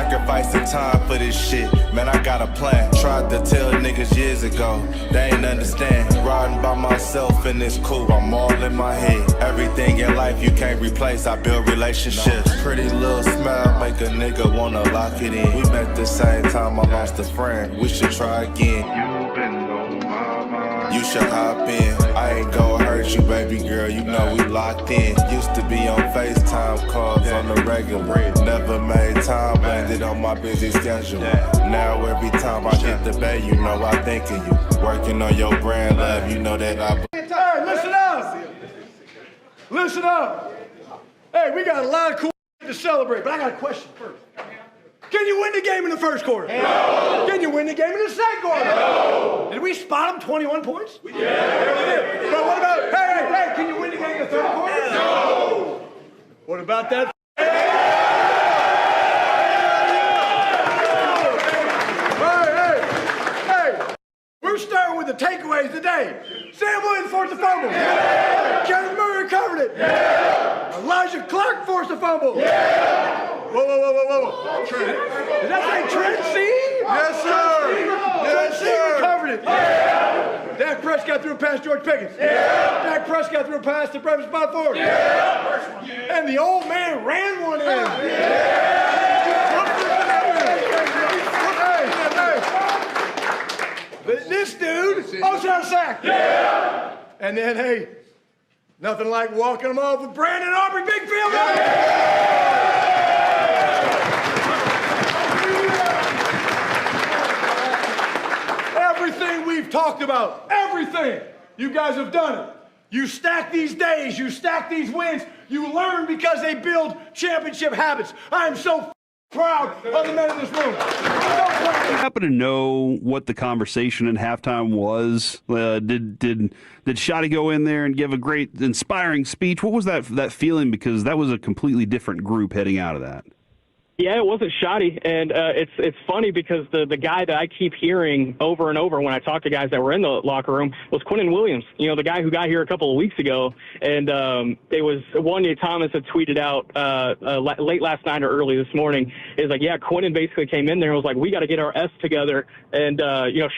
sacrificing time for this shit. Man, I got a plan. Tried to tell niggas years ago, they ain't understand. Riding by myself and it's cool, I'm all in my head. Everything in life you can't replace, I build relationships. Pretty little smile make a nigga wanna lock it in. We met the same time I lost a friend, we should try again. You should hop in, I ain't gon' hurt you, baby girl, you know we locked in. Used to be on FaceTime calls on the regular. Never made time, landed on my busy schedule. Now every time I hit the bay, you know I think of you. Working on your brand, love, you know that I... Hey, listen up! Listen up! Hey, we got a lot of cool to celebrate, but I got a question first. Can you win the game in the first quarter? No. Can you win the game in the second quarter? No. Did we spot them 21 points? Yeah. But what about, hey, can you win the game in the third quarter? No. What about that? Hey, we're starting with the takeaways today. Sam Williams forced a fumble. Yeah. Kevin Murray recovered it. Yeah. Elijah Clark forced a fumble. Yeah. Whoa. Trent. Did that say Trent C? Yes, sir. Trent C recovered it. Yeah. Dak Prescott threw a pass to George Pickens. Yeah. Dak Prescott threw a pass to Brevin Spofford. Yeah. And the old man ran one in. Yeah. This dude also had a sack. Yeah. And then, hey, nothing like walking them off with Brandon Aubrey, big field goal. Everything we've talked about, everything, you guys have done it. You stack these days, you stack these wins, you learn because they build championship habits. I am so proud of the men in this room. I happen to know what the conversation in halftime was. Did Shotty go in there and give a great, inspiring speech? What was that feeling? Because that was a completely different group heading out of that. Yeah, it wasn't Shotty, and it's funny because the guy that I keep hearing over and over when I talk to guys that were in the locker room was Quinnen Williams. You know, the guy who got here a couple of weeks ago, and it was Wanya Thomas had tweeted out late last night or early this morning. Is like, yeah, Quinnen basically came in there and was like, we got to get our S together and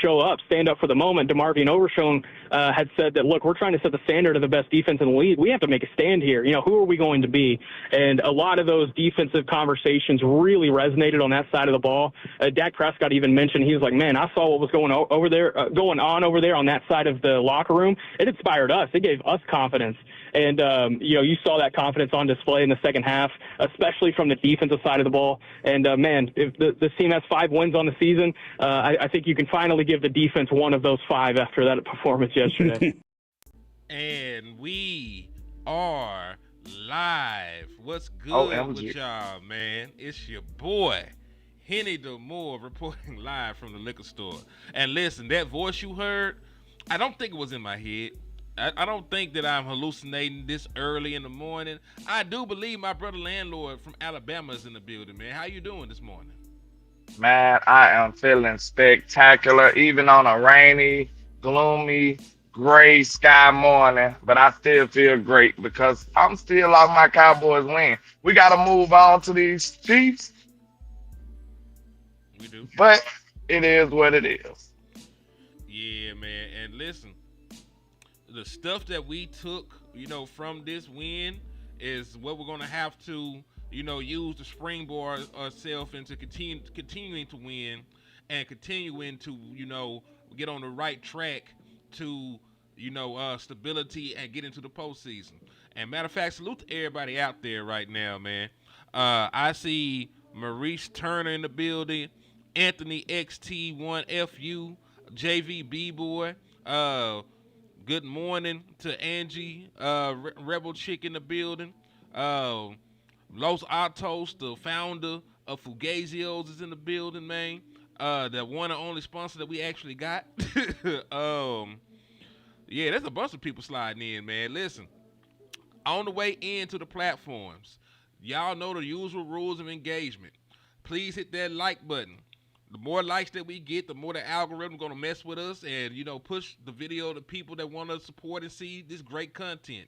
show up, stand up for the moment. DeMarvion Overshown had said that, look, we're trying to set the standard of the best defense in the league. We have to make a stand here. You know, who are we going to be? And a lot of those defensive conversations really resonated on that side of the ball. Dak Prescott even mentioned, he was like, man, I saw what was going on over there on that side of the locker room. It inspired us. It gave us confidence. And, you saw that confidence on display in the second half, especially from the defensive side of the ball. And, man, if this team has 5 wins on the season, I think you can finally give the defense one of those 5 after that performance yesterday. And we are live. What's good with y'all, man? It's your boy, Henny DeMoore, reporting live from the liquor store. And listen, that voice you heard, I don't think it was in my head. I don't think that I'm hallucinating this early in the morning. I do believe my brother LandLord from Alabama is in the building, man. How you doing this morning? Man, I am feeling spectacular, even on a rainy, gloomy, gray sky morning, but I still feel great because I'm still off my Cowboys win. We got to move on to these Chiefs. We do. But it is what it is. Yeah, man. And listen, the stuff that we took, from this win is what we're going to have to, use to springboard ourselves into continuing to win and continuing to, get on the right track to stability and get into the postseason. And matter of fact, salute to everybody out there right now, man. I see Maurice Turner in the building, Anthony XT1FU, JV B-Boy. Good morning to Angie, Rebel Chick in the building. Los Atos, the founder of Fugazios, is in the building, man. The one and only sponsor that we actually got. Yeah, there's a bunch of people sliding in, man. Listen, on the way into the platforms, y'all know the usual rules of engagement. Please hit that like button. The more likes that we get, the more the algorithm going to mess with us and, push the video to people that want to support and see this great content.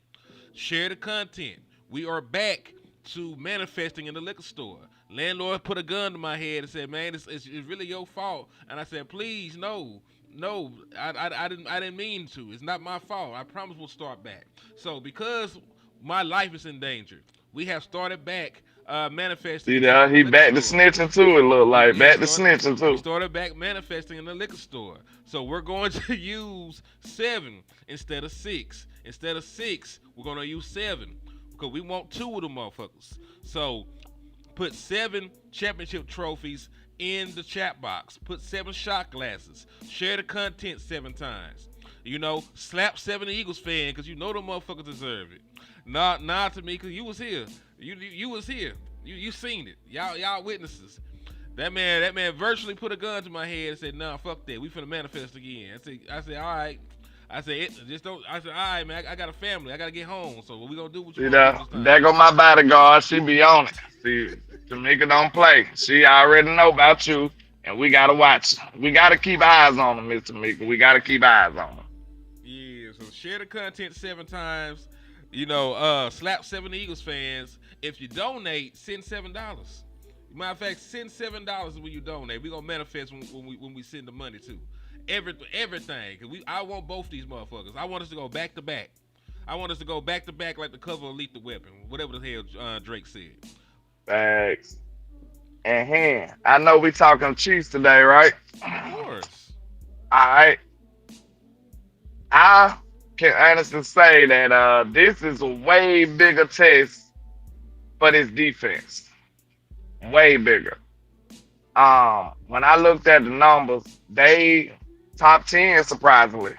Share the content. We are back to manifesting in the liquor store. Landlord put a gun to my head and said, "Man, it's really your fault." And I said, "Please, no, I didn't mean to. It's not my fault. I promise we'll start back." So because my life is in danger, we have started back manifesting See in the that he liquor back to store. snitching too. It look like We back to snitching we too. started back manifesting in the liquor store. So we're going to use 7 instead of 6. Instead of 6, we're gonna use 7 because we want 2 of them motherfuckers. So put 7 championship trophies in the chat box. Put 7 shot glasses. Share the content 7 times. Slap 7 Eagles fan because you know the motherfuckers deserve it. Not to me because you was here. You was here. You seen it. Y'all witnesses. That man virtually put a gun to my head and said, "Nah, fuck that. We finna manifest again." I said, all right. I said, just don't. I said, all right, man. I got a family. I gotta get home. So we gonna do what you See want to do that? this time. There go my bodyguard. She be on it. See, Tamika don't play. She already know about you, and we gotta watch. We gotta keep eyes on her, Miss Tamika. We gotta keep eyes on her. Yeah. So share the content 7 times. Slap 7 Eagles fans. If you donate, send $7. Matter of fact, send $7 when you donate. We gonna manifest when we send the money too. Everything. Cause I want both these motherfuckers. I want us to go back to back. I want us to go back to back like the cover of Lethal Weapon, whatever the hell Drake said. Thanks. And I know we talking Chiefs today, right? Of course. All right. I can honestly say that this is a way bigger test for this defense. Way bigger. When I looked at the numbers, they top 10 surprisingly.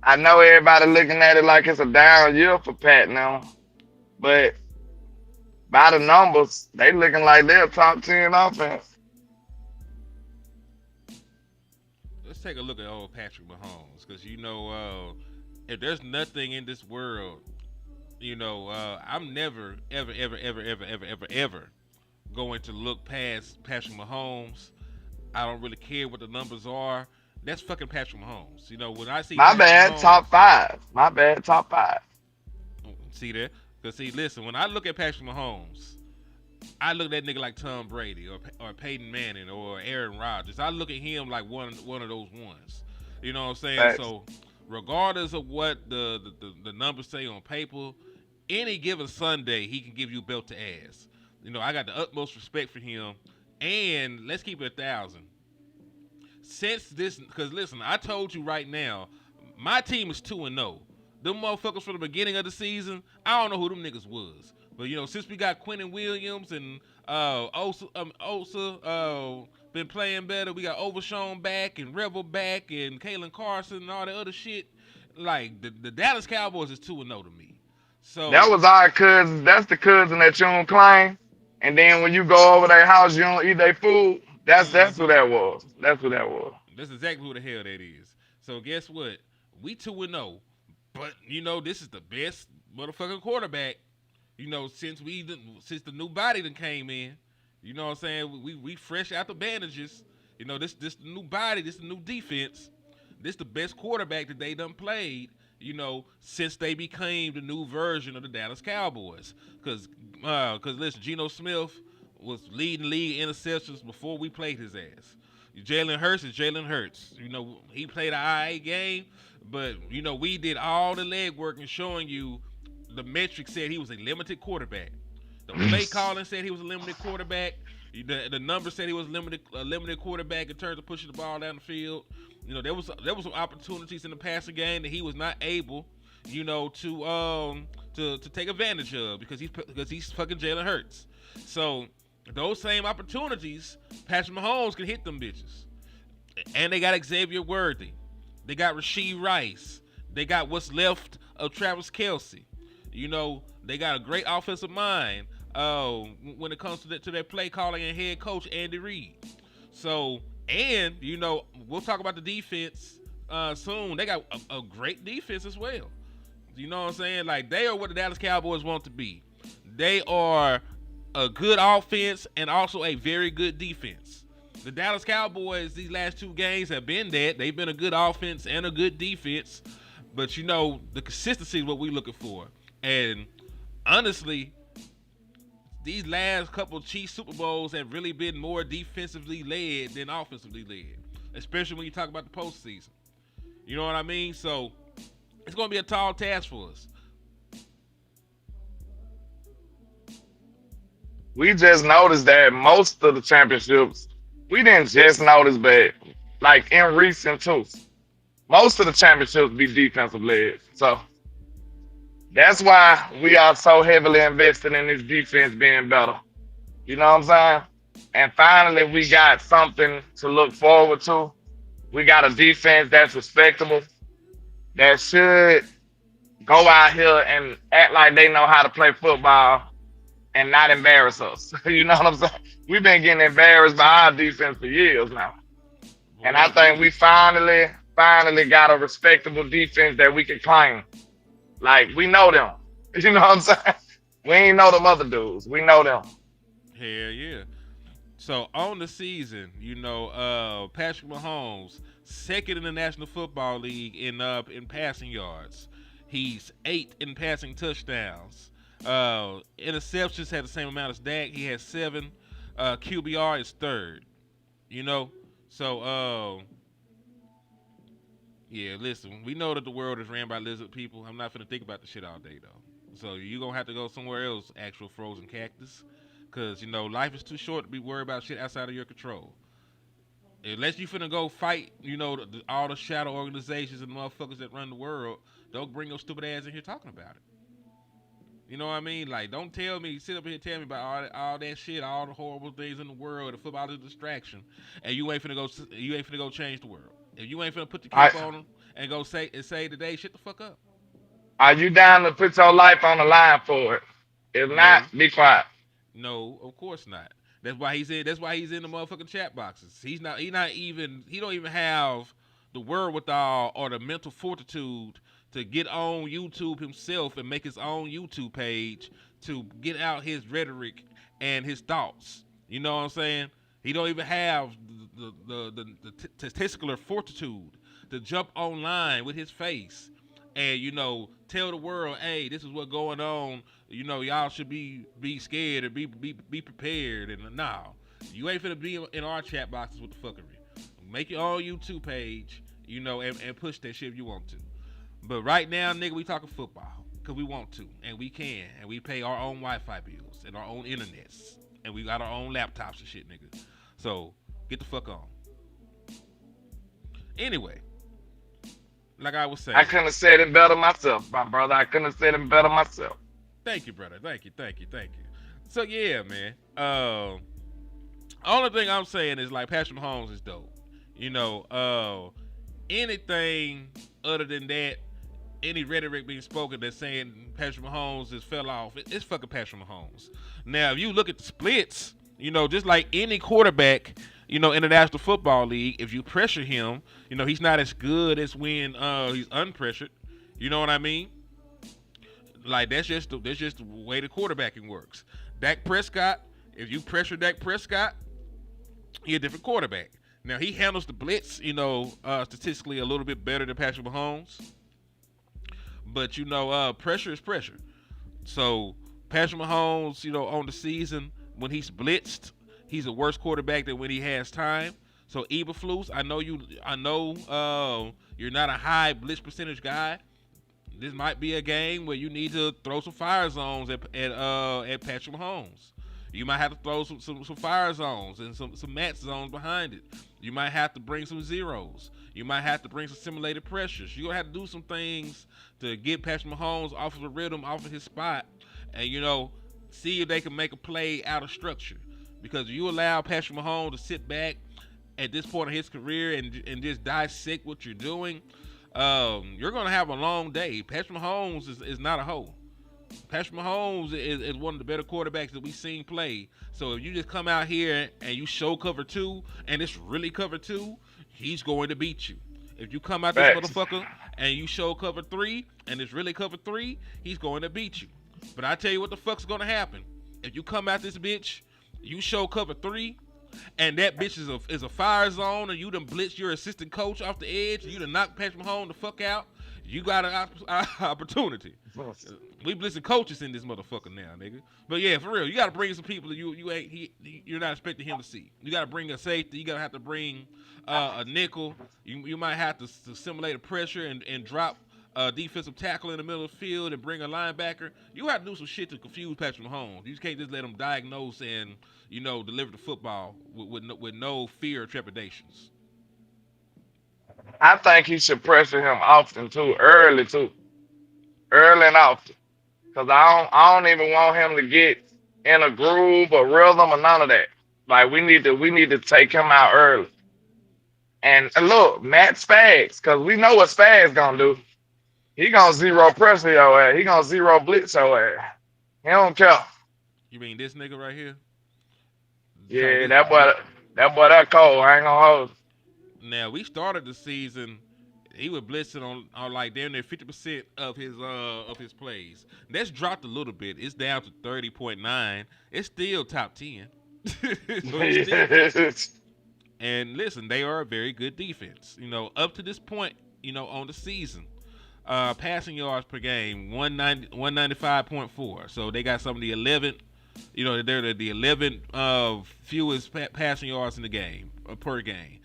I know everybody looking at it like it's a down year for Pat now, but by the numbers, they looking like they're top 10 offense. Let's take a look at old Patrick Mahomes, because if there's nothing in this world, I'm never, ever going to look past Patrick Mahomes. I don't really care what the numbers are. That's fucking Patrick Mahomes. When I see My Patrick bad, Mahomes, top 5. My bad, top 5. see that? Because listen, when I look at Patrick Mahomes, I look at that nigga like Tom Brady or Peyton Manning or Aaron Rodgers. I look at him like one of those ones. You know what I'm saying? Thanks. So regardless of what the numbers say on paper, any given Sunday he can give you belt to ass. I got the utmost respect for him. And let's keep it 1,000. Since this, because listen, I told you right now, my team is 2-0. Them motherfuckers from the beginning of the season, I don't know who them niggas was. But since we got Quinnen Williams and Osa been playing better, we got Overshown back and Rebel back and Kalen Carson and all the other shit. Like the Dallas Cowboys is 2-0 to me. So That was our cousin. That's the cousin that you don't claim. And then when you go over their house, you don't eat their food. That's who that was. That's who that was. That's exactly who the hell that is. So guess what? We 2-0, but this is the best motherfucking quarterback. Since the new body that came in. You know what I'm saying? We fresh out the bandages. This the new body. This the new defense. This the best quarterback that they done played. Since they became the new version of the Dallas Cowboys. Because listen, Geno Smith was leading league interceptions before we played his ass. Jalen Hurts is Jalen Hurts. He played an IA game, but, we did all the legwork in showing you the metrics said he was a limited quarterback. The play calling said he was a limited quarterback. The numbers said he was a limited quarterback in terms of pushing the ball down the field. There was some opportunities in the passing game that he was not able, to take advantage of because he's fucking Jalen Hurts. So those same opportunities, Patrick Mahomes can hit them bitches. And they got Xavier Worthy. They got Rashee Rice. They got what's left of Travis Kelce. They got a great offensive mind when it comes to their play calling and head coach Andy Reid. So, and we'll talk about the defense soon. They got a great defense as well. You know what I'm saying? Like, they are what the Dallas Cowboys want to be. They are a good offense and also a very good defense. The Dallas Cowboys, these last 2 games have been that. They've been a good offense and a good defense. But, the consistency is what we're looking for. And honestly, these last couple of Chiefs Super Bowls have really been more defensively led than offensively led, especially when you talk about the postseason. You know what I mean? So it's going to be a tall task for us. We just noticed that most of the championships, we didn't just notice, but like in recent too, most of the championships be defensive led. So that's why we are so heavily invested in this defense being better. You know what I'm saying? And finally, we got something to look forward to. We got a defense that's respectable, that should go out here and act like they know how to play football and not embarrass us. You know what I'm saying? We've been getting embarrassed by our defense for years now. And I think we finally got a respectable defense that we can claim. Like, we know them. You know what I'm saying? We ain't know them other dudes. We know them. Hell yeah. So on the season, Patrick Mahomes, second in the National Football League in passing yards. He's 8th in passing touchdowns. Interceptions had the same amount as Dak. He has 7. QBR is 3rd. So yeah, listen, we know that the world is ran by lizard people. I'm not finna think about the shit all day though. So you're gonna have to go somewhere else, actual frozen cactus. Cause life is too short to be worried about shit outside of your control. Unless you finna go fight, all the shadow organizations and motherfuckers that run the world, don't bring your stupid ass in here talking about it. You know what I mean? Like, don't sit up here and tell me about all that shit, all the horrible things in the world, the football is a distraction, and you ain't finna go change the world. If you ain't finna put the cape on them and go say today, shut the fuck up. Are you down to put your life on the line for it? If not, be quiet. No, of course not. That's why he's in the motherfucking chat boxes. He don't even have the wherewithal or the mental fortitude to get on YouTube himself and make his own YouTube page to get out his rhetoric and his thoughts. You know what I'm saying? He don't even have the testicular fortitude to jump online with his face and tell the world, hey, this is what's going on. Y'all should be scared or be prepared. And no, you ain't finna be in our chat boxes with the fuckery. Make your own YouTube page, and push that shit if you want to. But right now, nigga, we talking football because we want to and we can, and we pay our own Wi-Fi bills and our own internets, and we got our own laptops and shit, nigga. So get the fuck on. Anyway, like I was saying, I couldn't have said it better myself, my brother. I couldn't have said it better myself. Thank you, brother. Thank you. So yeah, man. Only thing I'm saying is like Patrick Mahomes is dope. Anything other than that, any rhetoric being spoken that's saying Patrick Mahomes has fell off, it's fucking Patrick Mahomes. Now, if you look at the splits, just like any quarterback, in the National Football League, if you pressure him, he's not as good as when he's unpressured. You know what I mean? Like that's just the way the quarterbacking works. Dak Prescott, if you pressure Dak Prescott, he's a different quarterback. Now he handles the blitz, statistically a little bit better than Patrick Mahomes. But pressure is pressure. So Patrick Mahomes, on the season when he's blitzed, he's a worse quarterback than when he has time. So Eberflus, I know you're not a high blitz percentage guy. This might be a game where you need to throw some fire zones at Patrick Mahomes. You might have to throw some fire zones and some match zones behind it. You might have to bring some zeros. You might have to bring some simulated pressures. You're going to have to do some things to get Patrick Mahomes off of the rhythm, off of his spot, and, see if they can make a play out of structure. Because you allow Patrick Mahomes to sit back at this point in his career and just dissect what you're doing, you're going to have a long day. Patrick Mahomes is not a hoe. Patrick Mahomes is one of the better quarterbacks that we've seen play. So if you just come out here and you show cover 2 and it's really cover 2, he's going to beat you. If you come out this motherfucker and you show cover 3 and it's really cover 3, he's going to beat you. But I tell you what the fuck's going to happen. If you come out this bitch, you show cover 3, and that bitch is a fire zone, and you done blitz your assistant coach off the edge, and you done knock Patrick Mahomes the fuck out, You got an opportunity. We blitzing coaches in this motherfucker now, nigga. But yeah, for real, you got to bring some people that you're not expecting him to see. You got to bring a safety. You got to have to bring a nickel. You might have to simulate a pressure and drop a defensive tackle in the middle of the field and bring a linebacker. You have to do some shit to confuse Patrick Mahomes. You just can't just let him diagnose and deliver the football with no fear or trepidations. I think he should pressure him often too, early and often. Cause I don't even want him to get in a groove or rhythm or none of that. Like we need to take him out early. And look, Matt Spags, cause we know what Spags gonna do. He gonna zero pressure your ass. He gonna zero blitz your ass. He don't care. You mean this nigga right here? Yeah, that boy that cold. I ain't gonna hold you. Now we started the season. He was blitzing on like damn near 50% of his plays. That's dropped a little bit. It's down to 30.9. It's still top 10. And listen, they are a very good defense. Up to this point, on the season, passing yards per game 195.4. So they got some of the 11th. They're the 11th fewest passing yards in the game per game.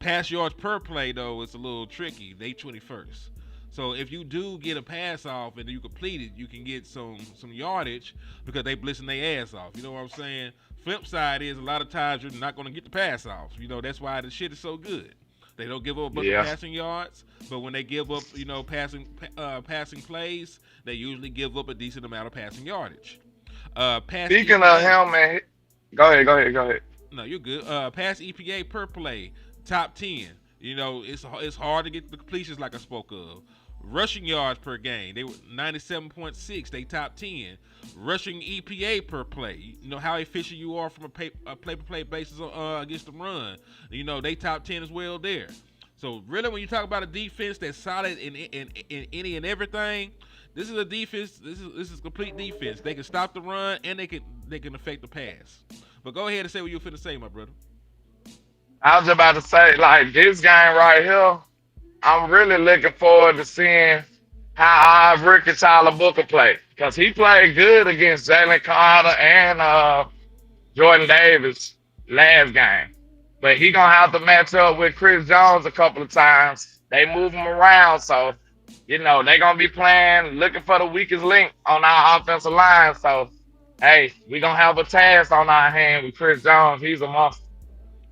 Pass yards per play, though, it's a little tricky. They 21st. So if you do get a pass off and you complete it, you can get some yardage because they blitzing their ass off. You know what I'm saying? Flip side is a lot of times you're not going to get the pass off. That's why the shit is so good. They don't give up a bunch of passing yards, but when they give up, passing plays, they usually give up a decent amount of passing yardage. Speaking of him, man, go ahead. No, you're good. Pass EPA per play. Top 10. It's hard to get the completions like I spoke of. Rushing yards per game, they were 97.6. They top 10. Rushing EPA per play. How efficient you are from a play-per-play basis against the run. They top 10 as well there. So really, when you talk about a defense that's solid in any and everything, this is a defense. This is complete defense. They can stop the run and they can affect the pass. But go ahead and say what you were finna say, my brother. I was about to say, like, this game right here, I'm really looking forward to seeing how Ricky Tyler Booker play. Because he played good against Jalen Carter and Jordan Davis last game. But he going to have to match up with Chris Jones a couple of times. They move him around, so, they going to be playing, looking for the weakest link on our offensive line. So, hey, we going to have a task on our hand with Chris Jones. He's a monster.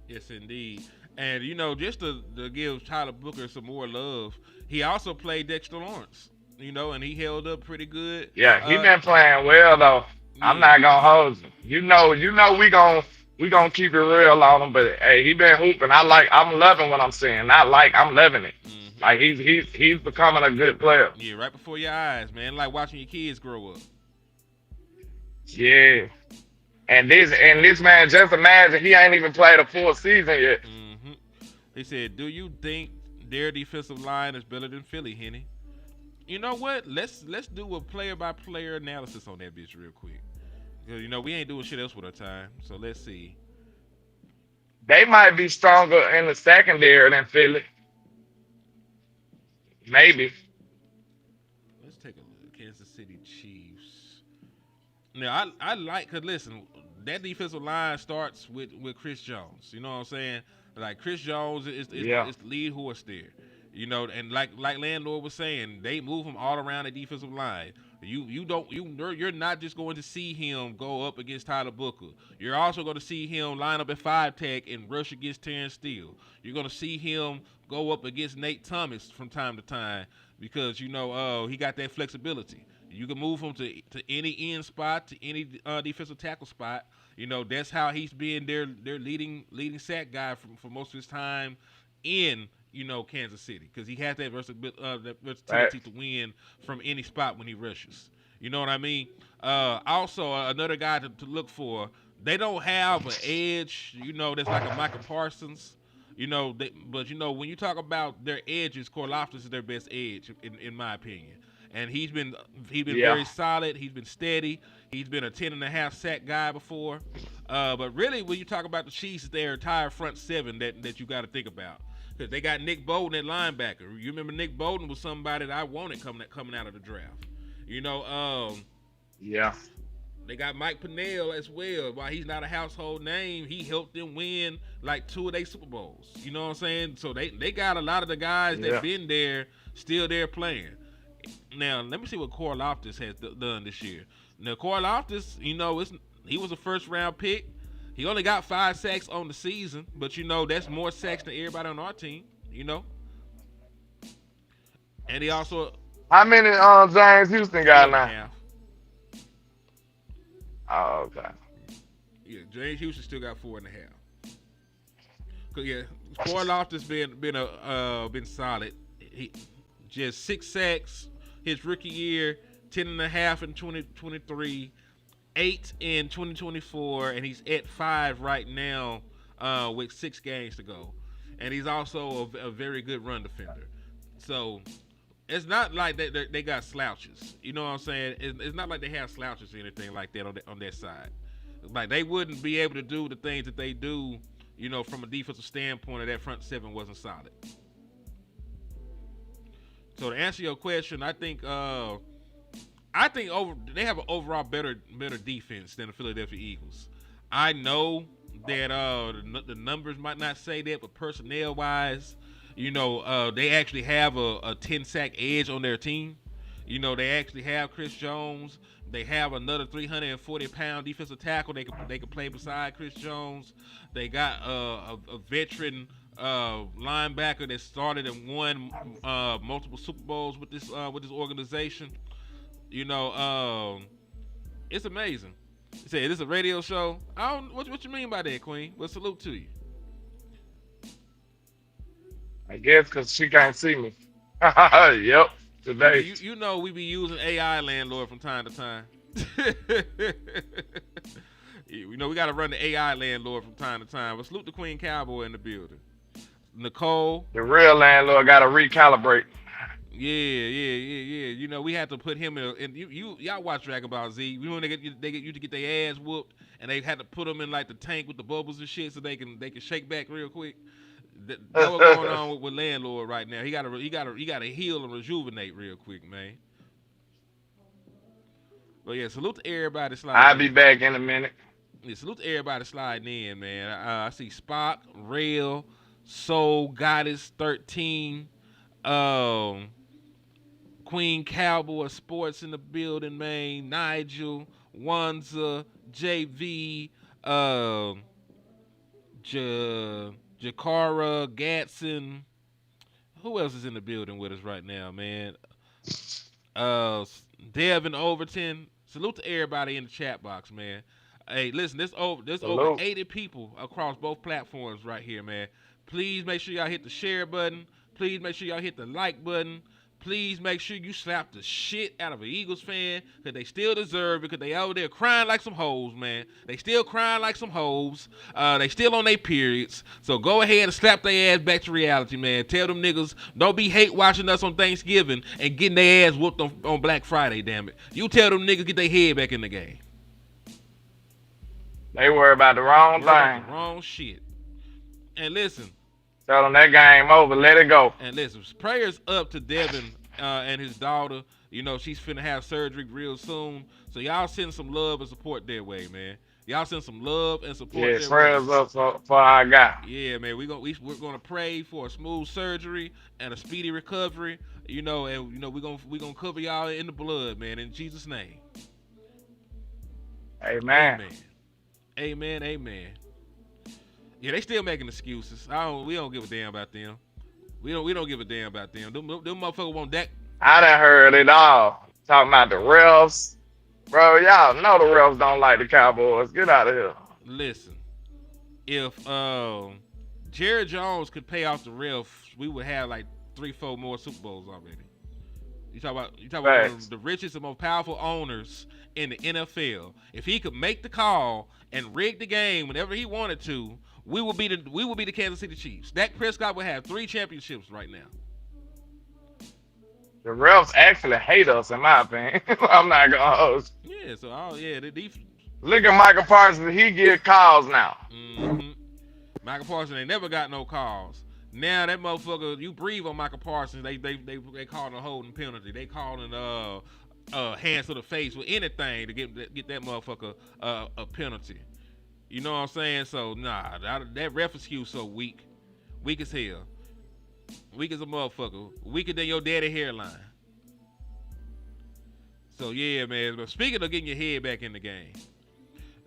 Yes, indeed. And, just to give Tyler Booker some more love, he also played Dexter Lawrence, and he held up pretty good. Yeah, he been playing well, though. Yeah. I'm not going to hold you. We gonna keep it real on him, but, hey, he been hooping. I'm loving what I'm seeing. I'm loving it. Mm-hmm. Like, he's becoming a good player. Yeah, right before your eyes, man. Like watching your kids grow up. Yeah. And this man, just imagine he ain't even played a full season yet. Mm-hmm. He said, "Do you think their defensive line is better than Philly, Henny?" You know what? Let's do a player-by-player analysis on that bitch real quick. Because, we ain't doing shit else with our time. So let's see. They might be stronger in the secondary than Philly. Maybe. Let's take a look. Kansas City Chiefs. Now, I like, because listen, that defensive line starts with Chris Jones. You know what I'm saying? Like, Chris Jones is the lead horse there. And like LandLord was saying, they move him all around the defensive line. You're not just going to see him go up against Tyler Booker. You're also going to see him line up at 5-tech and rush against Terrence Steele. You're going to see him go up against Nate Thomas from time to time because he got that flexibility. You can move him to any end spot, to any defensive tackle spot. That's how he's been their leading sack guy for most of his time in Kansas City, because he has that versatility to win from any spot when he rushes. You know what I mean? Also, another guy to look for. They don't have an edge, that's like a Michael Parsons. But when you talk about their edges, Karlaftis is their best edge, in my opinion. And he's been very solid. He's been steady. He's been a 10.5 sack guy before. But really, when you talk about the Chiefs, it's their entire front seven that you got to think about. because they got Nick Bolton at linebacker. You remember Nick Bolton was somebody that I wanted coming out of the draft. You know, Yeah. they got Mike Pennell as well. While he's not a household name, he helped them win like 2 of their Super Bowls. You know what I'm saying? So they got a lot of the guys that been there still there playing. Now, let me see what Corey Loftus has done this year. Now, Corey Loftus, you know, he was a first-round pick. He only got 5 sacks on the season, but, you know, that's more sacks than everybody on our team, you know. And he also... How many James Houston got now? 4.5. Oh, okay. Yeah, James Houston still got 4.5. Cause yeah, Corey Loftus been solid. He just 6 sacks his rookie year, 10.5 in 2023, 8 in 2024, and he's at 5 right now with 6 games to go. And he's also a very good run defender. So it's not like they got slouches. You know what I'm saying? It's not like they have slouches or anything like that on their side. Like they wouldn't be able to do the things that they do, you know, from a defensive standpoint if that front 7 wasn't solid. So to answer your question, I think they have an overall better defense than the Philadelphia Eagles. I know that the numbers might not say that, but personnel wise, you know, they actually have a 10-sack edge on their team. You know, they actually have Chris Jones. They have another 340-pound defensive tackle they can play beside Chris Jones. They got a veteran linebacker that started and won multiple Super Bowls with this organization. You know, it's amazing. You say, is this a radio show? I don't. What you mean by that, Queen? Well, salute to you. I guess because she can't see me. Yep. Today. You know we be using AI LandLord from time to time. You know we got to run the AI LandLord from time to time. But salute the Queen Cowboy in the building. Nicole. The real landlord got to recalibrate. Yeah. You know we had to put him in. And y'all watch Dragon Ball Z. You know they used to get their ass whooped, and they had to put them in like the tank with the bubbles and shit so they can shake back real quick. That's what's going on with LandLord right now. He gotta heal and rejuvenate real quick, man. But yeah, salute to everybody sliding. I'll be back in a minute. Yeah, salute to everybody sliding in, man. I see Spock, Rail, Soul Goddess 13, Queen Cowboy Sports in the building, man. Nigel, Wanza, JV, Jakara, Gatson. Who else is in the building with us right now, man? Devin Overton. Salute to everybody in the chat box, man. Hey, listen, there's over 80 people across both platforms right here, man. Please make sure y'all hit the share button. Please make sure y'all hit the like button. Please make sure you slap the shit out of an Eagles fan because they still deserve it because they out there crying like some hoes, man. They still crying like some hoes. They still on their periods. So go ahead and slap their ass back to reality, man. Tell them niggas don't be hate watching us on Thanksgiving and getting their ass whooped on Black Friday, damn it. You tell them niggas get their head back in the game. They worry about the wrong thing. Wrong shit. And listen. Tell them that game over. Let it go. And listen, prayers up to Devin and his daughter. You know, she's finna have surgery real soon. So y'all send some love and support their way, man. Y'all send some love and support their way. Yeah, prayers up for our guy. Yeah, man. We're gonna pray for a smooth surgery and a speedy recovery. You know, and you know we're gonna cover y'all in the blood, man. In Jesus' name. Amen. Amen. Yeah, they still making excuses. We don't give a damn about them. We don't give a damn about them. Them motherfuckers want that. I done heard it all. Talking about the refs. Bro, y'all know the refs don't like the Cowboys. Get out of here. Listen, if Jerry Jones could pay off the refs, we would have like 3-4 more Super Bowls already. You talk about one of the richest and most powerful owners in the NFL. If he could make the call and rig the game whenever he wanted to, we will be the Kansas City Chiefs. Dak Prescott would have 3 championships right now. The refs actually hate us, in my opinion. I'm not gonna host. Yeah, so the defense. Look at Michael Parsons. He get calls now. Mm-hmm. Michael Parsons ain't never got no calls. Now that motherfucker, you breathe on Michael Parsons, they call it a holding penalty. They call it hands to the face with anything to get that motherfucker a penalty. You know what I'm saying? So nah, that ref excuse so weak as hell, weak as a motherfucker, weaker than your daddy hairline. So yeah, man. But speaking of getting your head back in the game,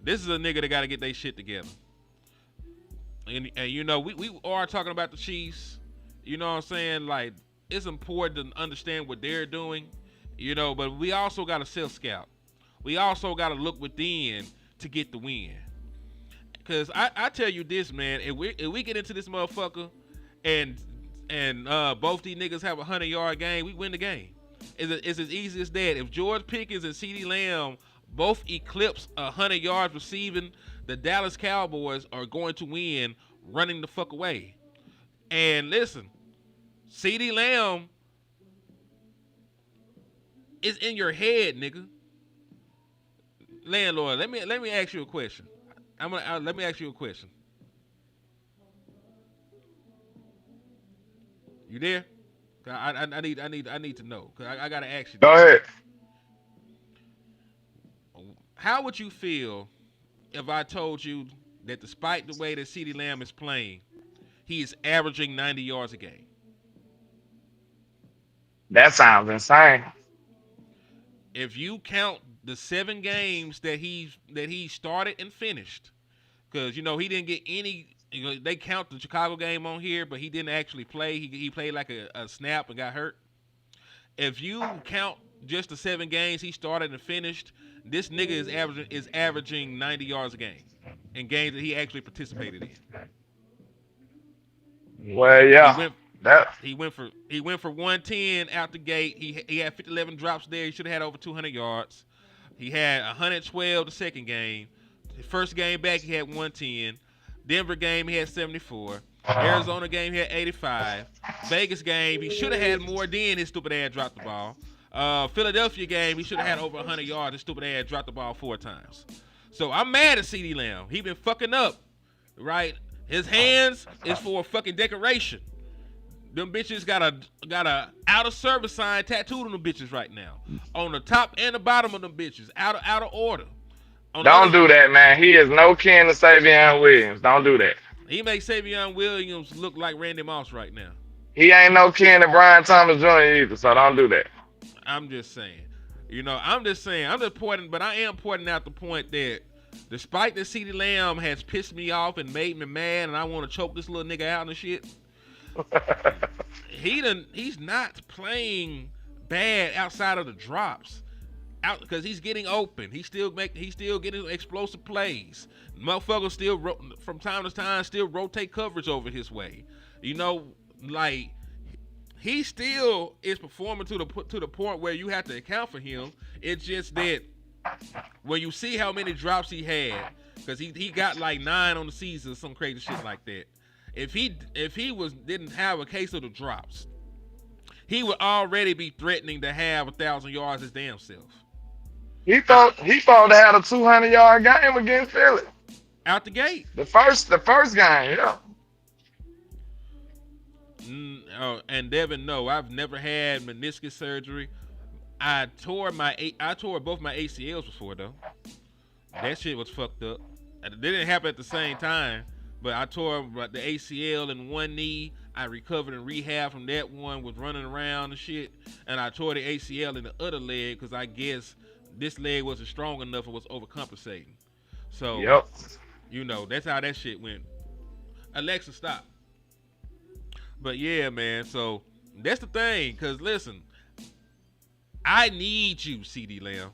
this is a nigga that got to get their shit together. And you know, we are talking about the Chiefs. You know what I'm saying? Like, it's important to understand what they're doing, you know, but we also got to self-scout. We also got to look within to get the win. Because I tell you this, man, if we get into this motherfucker and both these niggas have a 100-yard game, we win the game. It's as easy as that. If George Pickens and CeeDee Lamb both eclipse 100 yards receiving, the Dallas Cowboys are going to win running the fuck away. And listen, CeeDee Lamb is in your head, nigga. LandLord, let me ask you a question. Let me ask you a question. You there? I need to know. Cause I gotta ask you. Go ahead. How would you feel if I told you that despite the way that CeeDee Lamb is playing, he is averaging 90 yards a game? That sounds insane. If you count the 7 games that he started and finished, because you know he didn't get any. You know, they count the Chicago game on here, but he didn't actually play. He played like a snap and got hurt. If you count just the 7 games he started and finished, this nigga is averaging 90 yards a game in games that he actually participated in. Well, yeah, he went for 110 out the gate. He had 11 drops there. He should have had over 200 yards. He had 112 the second game. The first game back he had 110. Denver game he had 74. Arizona game he had 85. Vegas game he should have had more. Then his stupid ass dropped the ball. Philadelphia game he should have had over 100 yards. His stupid ass dropped the ball 4 times. So I'm mad at CeeDee Lamb. He been fucking up, right? His hands is for fucking decoration. Them bitches got a out of service sign tattooed on them bitches right now. On the top and the bottom of them bitches, out of order. Don't do that, man. He is no kin to Savion Williams. Don't do that. He makes Savion Williams look like Randy Moss right now. He ain't no kin to Brian Thomas Jr. either, so don't do that. I'm just saying. You know, I'm just pointing, but I am pointing out the point that despite that CeeDee Lamb has pissed me off and made me mad and I want to choke this little nigga out and shit, he's not playing bad outside of the drops. Out because he's getting open. He's still getting explosive plays. Motherfuckers still from time to time still rotate coverage over his way. You know, like he still is performing to the point where you have to account for him. It's just that when you see how many drops he had, because he got like 9 on the season, some crazy shit like that. If he didn't have a case of the drops, he would already be threatening to have 1,000 yards his damn self. He thought to have a 200-yard game against Philly. Out the gate. The first game, yeah. And Devin, no, I've never had meniscus surgery. I tore both my ACLs before though. That shit was fucked up. It didn't happen at the same time, but I tore the ACL in one knee. I recovered and rehab from that one, was running around and shit, and I tore the ACL in the other leg because I guess this leg wasn't strong enough and was overcompensating. So, yep. You know, that's how that shit went. Alexa, stop. But yeah, man, so that's the thing. Because listen, I need you, CeeDee Lamb.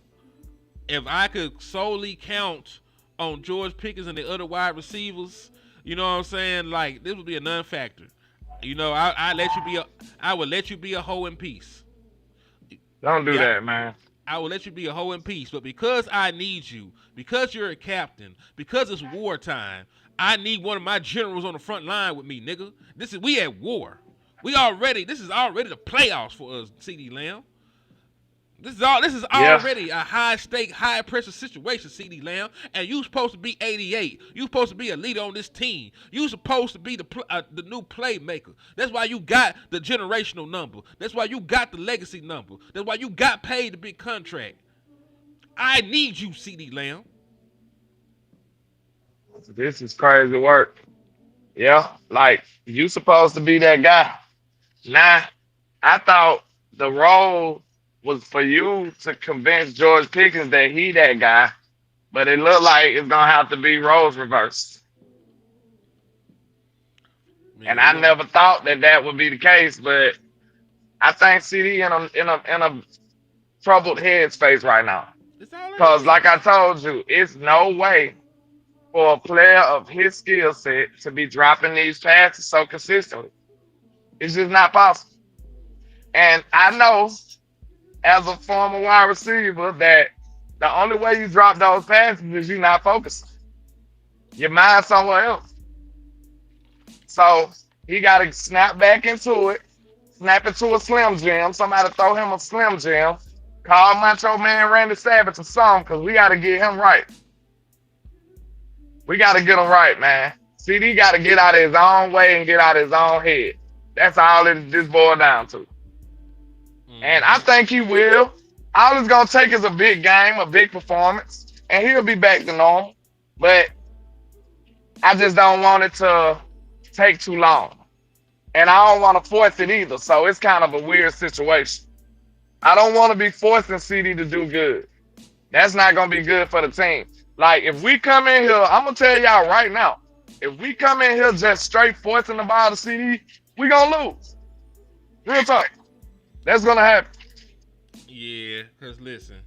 If I could solely count on George Pickens and the other wide receivers, you know what I'm saying? Like, this would be a non-factor. You know, I would let you be a hoe in peace. Don't do that, man. I will let you be a hoe in peace, but because I need you, because you're a captain, because it's wartime, I need one of my generals on the front line with me, nigga. We at war. This is already the playoffs for us, CeeDee Lamb. This is Yeah. already a high stake, high pressure situation, CeeDee Lamb, and you supposed to be 88. You supposed to be a leader on this team. You supposed to be the new playmaker. That's why you got the generational number. That's why you got the legacy number. That's why you got paid the big contract. I need you, CeeDee Lamb. This is crazy work. Yeah, like you supposed to be that guy. Now, I thought the role was for you to convince George Pickens that he that guy, but it looked like it's gonna have to be roles reversed. And I Man, never thought that that would be the case, but I think CD in a troubled headspace right now. it's all it Cause like I is. told you, it's no way for a player of his skill set to be dropping these passes so consistently. It's just not possible. And I know as a former wide receiver that the only way you drop those passes is you not focusing. Your mind somewhere else. So he got to snap back into it, snap it to a Slim Jim. Somebody throw him a Slim Jim. Call Macho Man Randy Savage or something because we got to get him right. We got to get him right, man. CD got to get out of his own way and get out of his own head. That's all this boils down to. And I think he will. All it's going to take is a big game, a big performance, and he'll be back to normal. But I just don't want it to take too long. And I don't want to force it either. So it's kind of a weird situation. I don't want to be forcing CD to do good. That's not going to be good for the team. Like, if we come in here, I'm going to tell y'all right now, if we come in here just straight forcing the ball to CD, we going to lose. Real talk. That's going to happen. Yeah, because listen.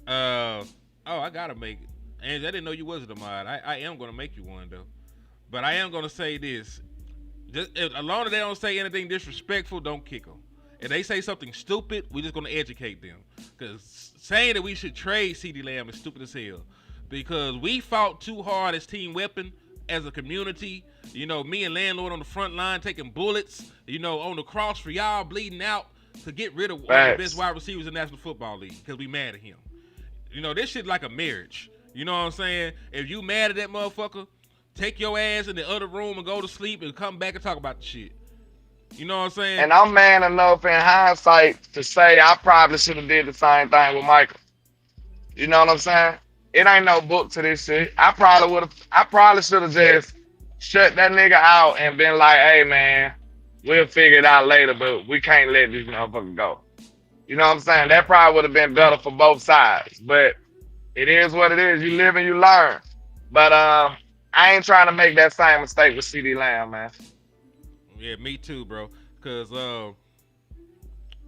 I got to make it. And I didn't know you wasn't a mod. I am going to make you one, though. But I am going to say this. Just as long as they don't say anything disrespectful, don't kick them. If they say something stupid, we're just going to educate them. Because saying that we should trade CeeDee Lamb is stupid as hell. Because we fought too hard as Team Weapon, as a community. You know, me and LandLord on the front line taking bullets, you know, on the cross for y'all bleeding out to get rid of one of the best wide receivers in the National Football League because we mad at him. You know, this shit like a marriage. You know what I'm saying? If you mad at that motherfucker, take your ass in the other room and go to sleep and come back and talk about the shit. You know what I'm saying? And I'm man enough in hindsight to say I probably should have did the same thing with Michael. You know what I'm saying? It ain't no book to this shit. I probably should have just shut that nigga out and been like, hey man, we'll figure it out later, but we can't let this motherfucker go. You know what I'm saying? That probably would have been better for both sides. But it is what it is. You live and you learn. But I ain't trying to make that same mistake with CeeDee Lamb, man. Yeah, me too, bro. Because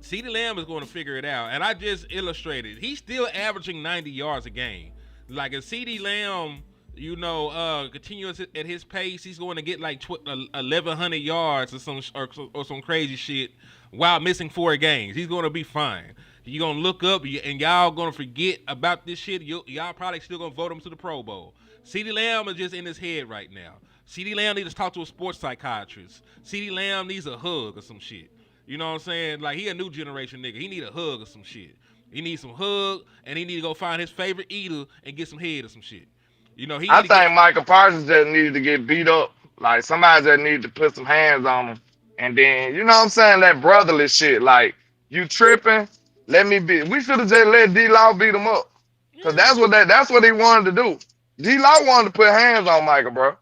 CeeDee Lamb is going to figure it out. And I just illustrated. He's still averaging 90 yards a game. Like, if CeeDee Lamb, you know, continues at his pace, he's going to get like 1,100 yards or some crazy shit while missing 4 games. He's going to be fine. You're going to look up and y'all going to forget about this shit. Y'all probably still going to vote him to the Pro Bowl. CeeDee Lamb is just in his head right now. CeeDee Lamb needs to talk to a sports psychiatrist. CeeDee Lamb needs a hug or some shit. You know what I'm saying? Like, he a new generation nigga. He need a hug or some shit. He needs some hug, and he need to go find his favorite eater and get some head or some shit. You know, I think Michael Parsons just needed to get beat up. Like, somebody just needed to put some hands on him. And then, you know what I'm saying? That brotherly shit. Like, you tripping, let me be. We should have just let D-Law beat him up. Because that's what he wanted to do. D-Law wanted to put hands on Michael, bro.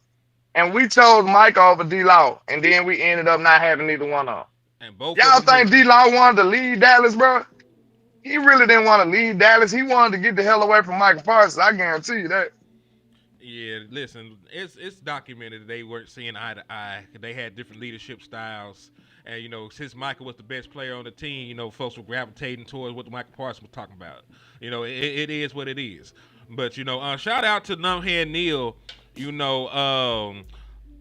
And we chose Michael over D-Law. And then we ended up not having neither one of them. Y'all think D-Law wanted to lead Dallas, bro? He really didn't want to lead Dallas. He wanted to get the hell away from Michael Parsons. I guarantee you that. Yeah, listen, it's documented that they weren't seeing eye to eye. They had different leadership styles. And, you know, since Michael was the best player on the team, you know, folks were gravitating towards what Michael Parsons was talking about. You know, it is what it is. But, you know, shout out to Numbhead Neil, you know,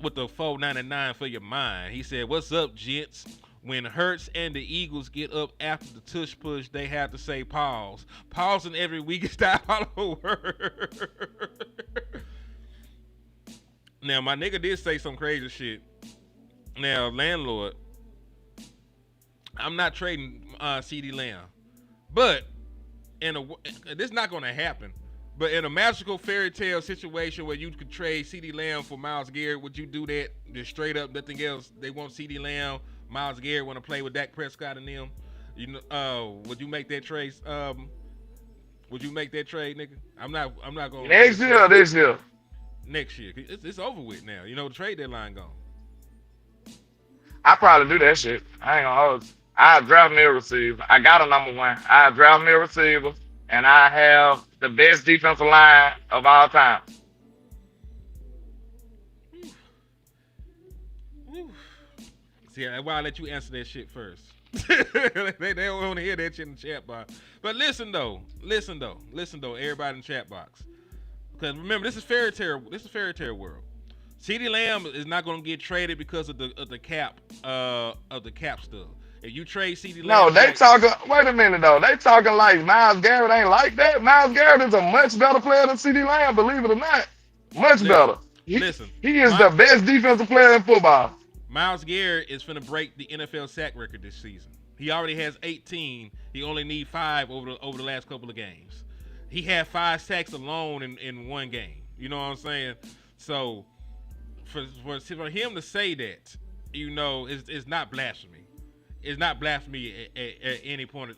with the $4.99 for your mind. He said, what's up, gents? When Hurts and the Eagles get up after the tush push, they have to say pause. Pausing every week is that hollow word. Now, my nigga did say some crazy shit. Now, LandLord, I'm not trading CeeDee Lamb. But this is not going to happen. But in a magical fairy tale situation where you could trade CeeDee Lamb for Myles Garrett, would you do that? Just straight up, nothing else. They want CeeDee Lamb. Myles Garrett want to play with Dak Prescott and them. Would you make that trade? Would you make that trade, nigga? I'm not going. Next year or this year? Next year. It's over with now. The trade deadline gone. I probably do that shit. I ain't gonna hold you. I draft me a receiver. I got a number one. I draft me a receiver, and I have the best defensive line of all time. See, that's why I let you answer that shit first. they don't want to hear that shit in the chat box. But listen though, everybody in the chat box. Because remember, this is fairy tale. This is fairy tale world. CeeDee Lamb is not going to get traded because of the cap stuff. If you trade CeeDee Lamb, no, they talking. Wait a minute though. They talking like Myles Garrett ain't like that. Myles Garrett is a much better player than CeeDee Lamb. Believe it or not, much better. He is the best defensive player in football. Myles Garrett is finna break the NFL sack record this season. He already has 18. He only need 5 over the last couple of games. He had 5 sacks alone in one game. You know what I'm saying? So for him to say that, it's not blasphemy. It's not blasphemy at any point.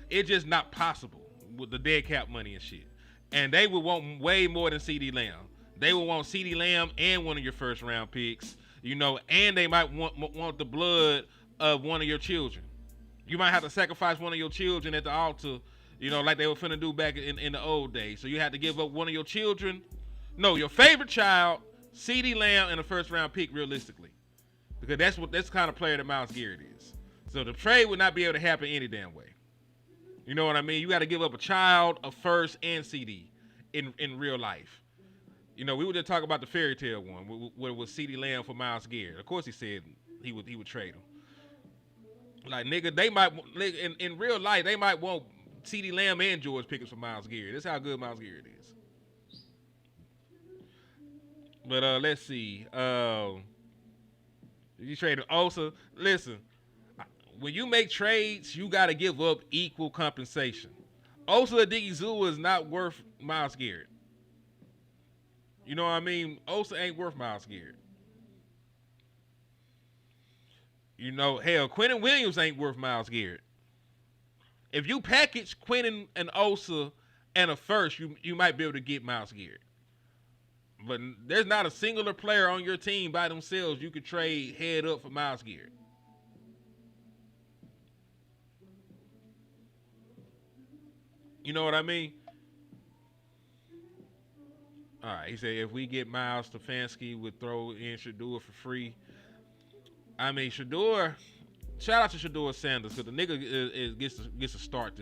It's just not possible with the dead cap money and shit. And they would want way more than CeeDee Lamb. They would want CeeDee Lamb and one of your first round picks. And they might want the blood of one of your children. You might have to sacrifice one of your children at the altar, like they were finna do back in the old days. So you have to give up one of your children. No, your favorite child, CeeDee Lamb, and a first round pick, realistically. Because that's the kind of player that Myles Garrett is. So the trade would not be able to happen any damn way. You know what I mean? You got to give up a child, a first, and CD in real life. We were just talking about the fairy tale one, where it was CeeDee Lamb for Myles Garrett. Of course, he said he would trade him. Like, nigga, they might in real life they might want CeeDee Lamb and George Pickens for Myles Garrett. That's how good Myles Garrett is. But let's see. You traded Osa. Listen, when you make trades, you got to give up equal compensation. Osa Odighizuwa is not worth Myles Garrett. You know what I mean? Osa ain't worth Myles Garrett. Hell, Quinnen Williams ain't worth Myles Garrett. If you package Quinnen and Osa and a first, you might be able to get Myles Garrett. But there's not a singular player on your team by themselves you could trade head up for Myles Garrett. You know what I mean? All right, he said if we get Miles Stefanski, would throw in Shedeur for free. I mean, Shedeur, shout out to Shedeur Sanders because the nigga gets a start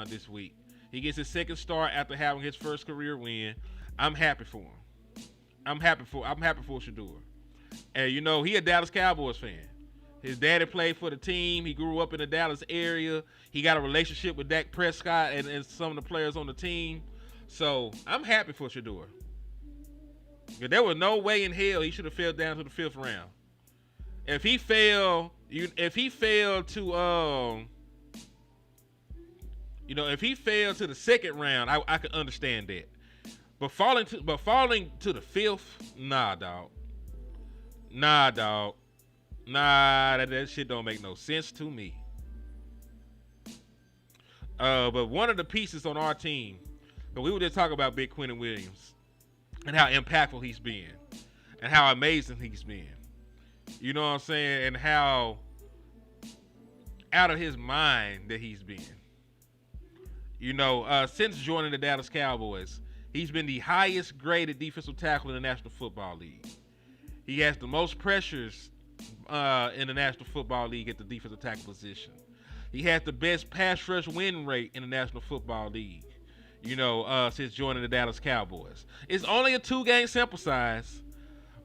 this week. He gets his second start after having his first career win. I'm happy for him. I'm happy for Shedeur. And he a Dallas Cowboys fan. His daddy played for the team. He grew up in the Dallas area. He got a relationship with Dak Prescott and some of the players on the team. So I'm happy for Shedeur. There was no way in hell he should have fell down to the 5th round. If he failed to the 2nd round, I could understand that. But falling to the 5th, nah, dog. Nah, that shit don't make no sense to me. But one of the pieces on our team, but we were just talking about Big Quinnen Williams and how impactful he's been and how amazing he's been. You know what I'm saying? And how out of his mind that he's been. Since joining the Dallas Cowboys, he's been the highest graded defensive tackle in the National Football League. He has the most pressures in the National Football League at the defensive tackle position. He has the best pass rush win rate in the National Football League, since joining the Dallas Cowboys. It's only a 2-game sample size,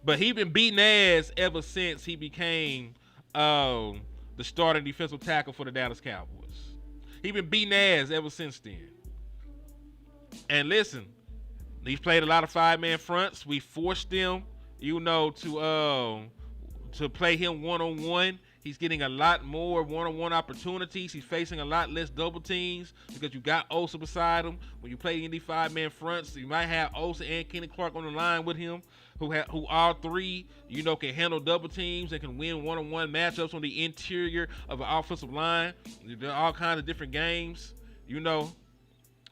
but he's been beating ass ever since he became the starting defensive tackle for the Dallas Cowboys. He's been beating ass ever since then. And listen, he's played a lot of 5-man fronts. We forced him, to play him one-on-one. He's getting a lot more one-on-one opportunities. He's facing a lot less double teams because you got Osa beside him. When you play in the 5-man fronts, you might have Osa and Kenny Clark on the line with him, who all three, can handle double teams and can win one-on-one matchups on the interior of an offensive line. There are all kinds of different games,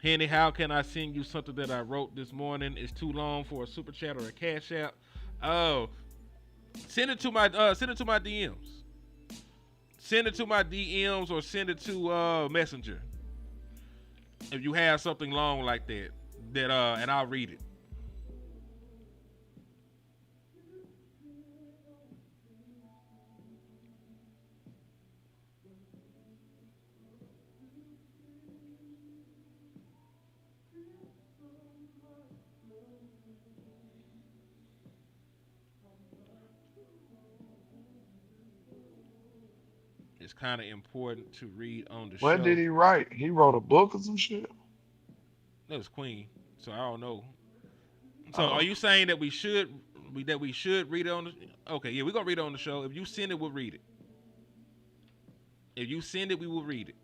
Henny, how can I send you something that I wrote this morning? It's too long for a super chat or a cash app. Oh, send it to my DMs. Send it to my DMs or send it to Messenger. If you have something long like that, and I'll read it. It's kind of important to read on the show. What did he write? He wrote a book or some shit? That was Queen, so I don't know. So are you saying that we should read it on the? Okay, yeah, we're gonna read it on the show. If you send it, we'll read it. If you send it, we will read it.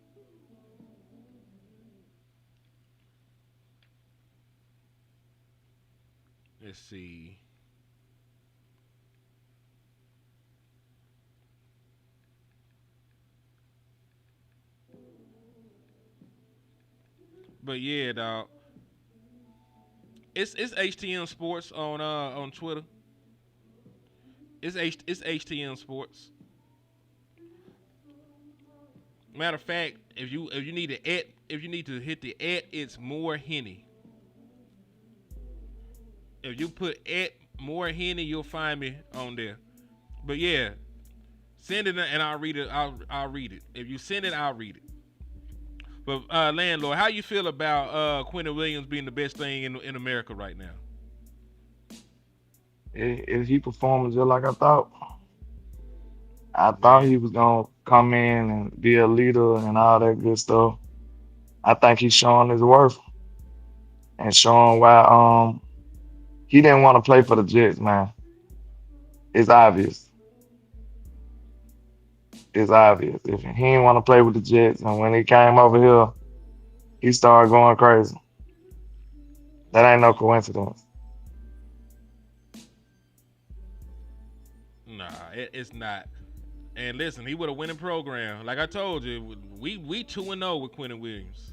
Let's see. But yeah, dog. It's HTM Sports on Twitter. It's HTM Sports. Matter of fact, if you need to hit the @ it's more Henny. If you put @ more Henny, you'll find me on there. But yeah, send it and I'll read it. I'll read it. If you send it, I'll read it. But LandLord, how you feel about Quinnen Williams being the best thing in America right now? If he performed just like I thought he was gonna come in and be a leader and all that good stuff. I think he's showing his worth and showing why he didn't want to play for the Jets, man. It's obvious. It's obvious. If he didn't want to play with the Jets, and when he came over here, he started going crazy. That ain't no coincidence. Nah, it's not. And listen, he would have winning program. Like I told you, we 2-0 with Quinnen Williams.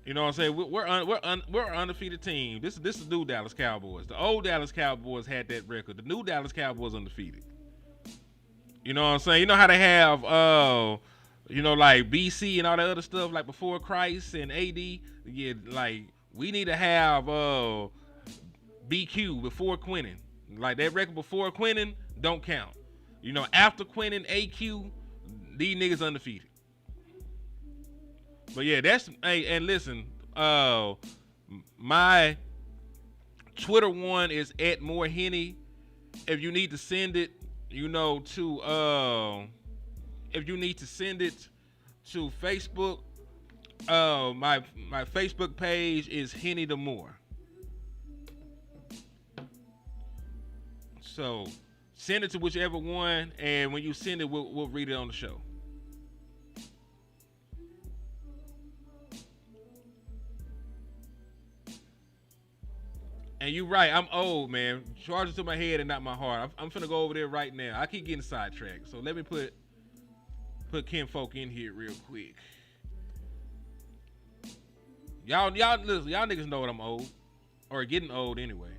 You know what I'm saying? We're an undefeated team. This is the new Dallas Cowboys. The old Dallas Cowboys had that record. The new Dallas Cowboys undefeated. You know what I'm saying? You know how they have like BC and all that other stuff like before Christ and AD. Yeah, like we need to have BQ before Quinnen. Like that record before Quinnen don't count. After Quinnen, AQ, these niggas undefeated. But yeah, and listen, my Twitter one is @morehenny. If you need to send it, if you need to send it to Facebook, my Facebook page is Henny the Moore. So send it to whichever one, and when you send it, we'll read it on the show. And you're right, I'm old, man. Charge it to my head and not my heart. I'm finna go over there right now. I keep getting sidetracked, so let me put kinfolk in here real quick. Y'all listen, y'all niggas know that I'm old, or getting old anyway.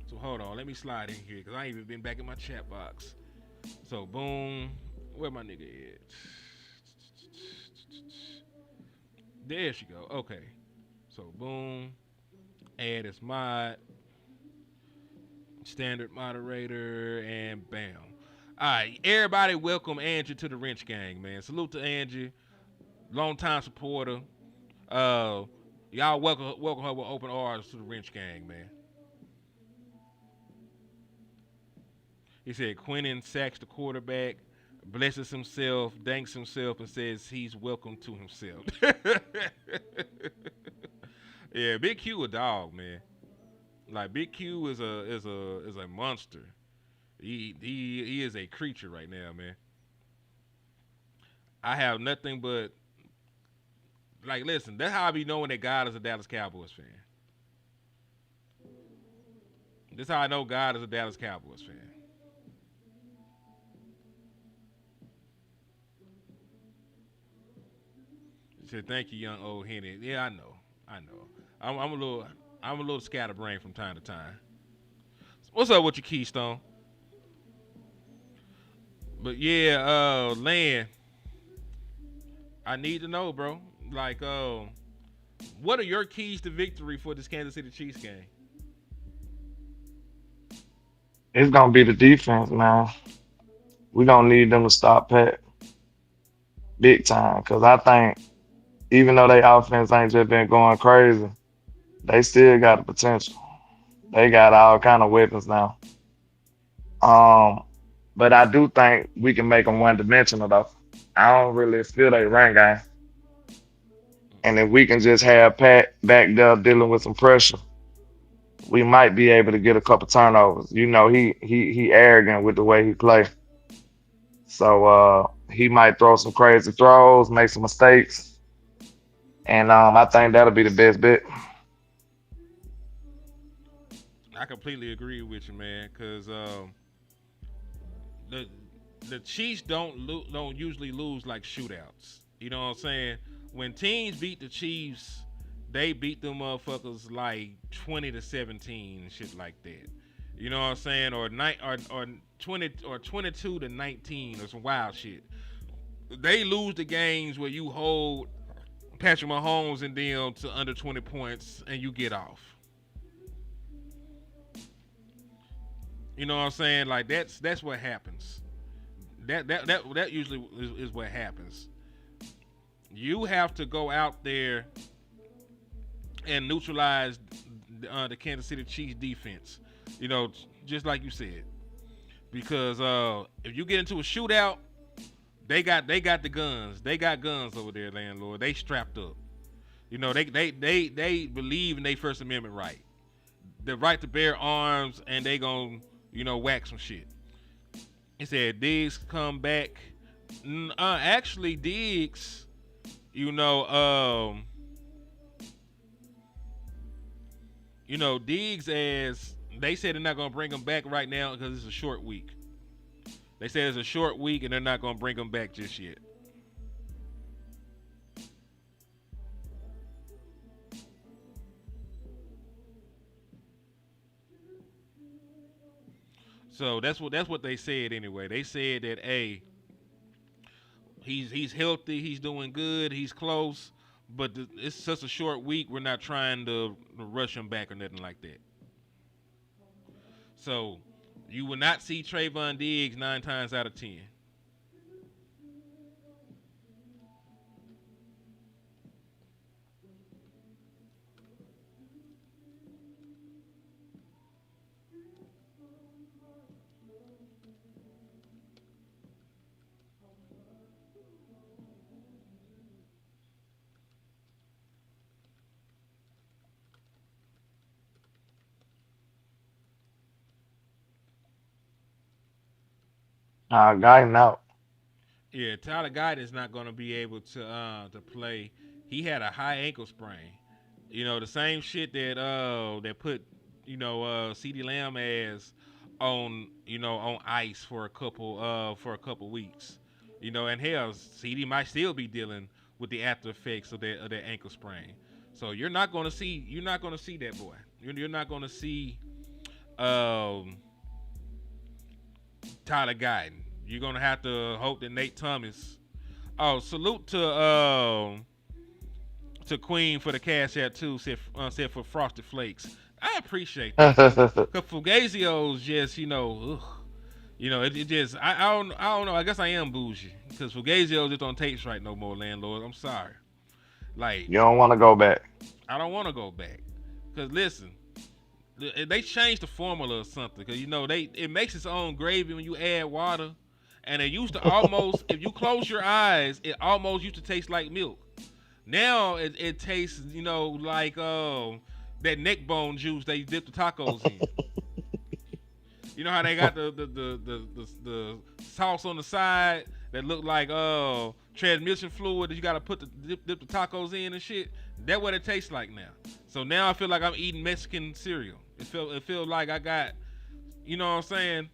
So hold on, let me slide in here because I ain't even been back in my chat box. So boom, where my nigga at? There she go. Okay. So boom. Add as mod, standard moderator, and bam. All right, everybody welcome Angie to the Wrench Gang, man. Salute to Angie, longtime supporter. Y'all welcome her with open arms to the Wrench Gang, man. He said Quinnen sacks the quarterback, blesses himself, thanks himself, and says he's welcome to himself. Yeah, Big Q a dog, man. Like Big Q is a monster. He is a creature right now, man. I have nothing but like listen. That's how I be knowing that God is a Dallas Cowboys fan. This is how I know God is a Dallas Cowboys fan. He said, "Thank you, young old Henny." Yeah, I know. I'm a little scatterbrained from time to time. What's up with your Keystone? But yeah, Land, I need to know, bro. Like, what are your keys to victory for this Kansas City Chiefs game? It's gonna be the defense, man. We gonna need them to stop Pat big time. Cause I think even though they offense ain't just been going crazy, they still got the potential. They got all kind of weapons now. Um, but I do think we can make them one dimensional though. I don't really feel they run game. And if we can just have Pat back there dealing with some pressure, we might be able to get a couple turnovers. You know, he arrogant with the way he play. So he might throw some crazy throws, make some mistakes. And I think that'll be the best bet. I completely agree with you, man. Cause the Chiefs don't usually lose like shootouts. You know what I'm saying? When teams beat the Chiefs, they beat them motherfuckers like 20-17 and shit like that. You know what I'm saying? Or 20 or 22-19 or some wild shit. They lose the games where you hold Patrick Mahomes and them to under 20 points and you get off. You know what I'm saying? Like that's what happens. That usually is what happens. You have to go out there and neutralize the Kansas City Chiefs defense. You know, just like you said, because if you get into a shootout, they got the guns. They got guns over there, landlord. They strapped up. You know, they believe in their First Amendment right, the right to bear arms, and they gonna whack some shit. He said Diggs come back. Actually, Diggs, Diggs, as they said, they're not gonna bring him back right now because it's a short week. They said it's a short week and they're not gonna bring him back just yet. So that's what they said anyway. They said that he's healthy, he's doing good, he's close, but it's such a short week. We're not trying to rush him back or nothing like that. So you will not see Trayvon Diggs 9 times out of 10. Guy out. Yeah, Tyler Guyton is not going to be able to play. He had a high ankle sprain. The same shit that put CeeDee Lamb as on ice for a couple weeks. And hell, CeeDee might still be dealing with the after effects of that ankle sprain. So you're not going to see that boy. You're not going to see Tyler Guyton. You're gonna have to hope that Nate Thomas. Oh, salute to Queen for the cash app too. Said for Frosted Flakes. I appreciate that. Cause Fugazio's just it just I don't know. I guess I am bougie because Fugazio just don't taste right no more, landlord. I'm sorry. Like You don't want to go back. I don't want to go back. Cause listen, they changed the formula or something. Cause it makes its own gravy when you add water. And it used to almost, if you close your eyes, it almost used to taste like milk. Now it tastes, like that neck bone juice they dip the tacos in. You know how they got the sauce on the side that look like transmission fluid that you gotta put dip the tacos in and shit. That's what it tastes like now. So now I feel like I'm eating Mexican cereal. It feel like I got, you know what I'm saying?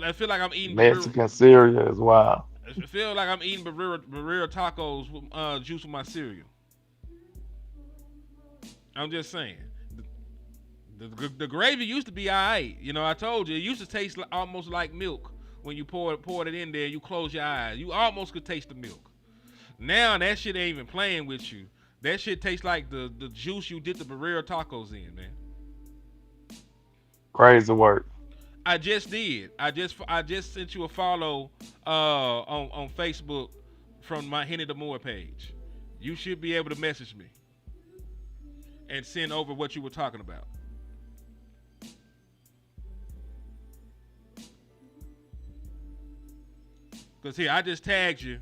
I feel like I'm eating Mexican cereal is wild. I feel like I'm eating Barrera tacos with juice with my cereal. I'm just saying. The gravy used to be alright. You know, I told you it used to taste almost like milk when you poured it in there. You close your eyes, you almost could taste the milk. Now that shit ain't even playing with you. That shit tastes like the juice you did the Barrera tacos in, man. Crazy work. I just did. I just sent you a follow on Facebook from my Henny the Moore page. You should be able to message me and send over what you were talking about. Because here, I just tagged you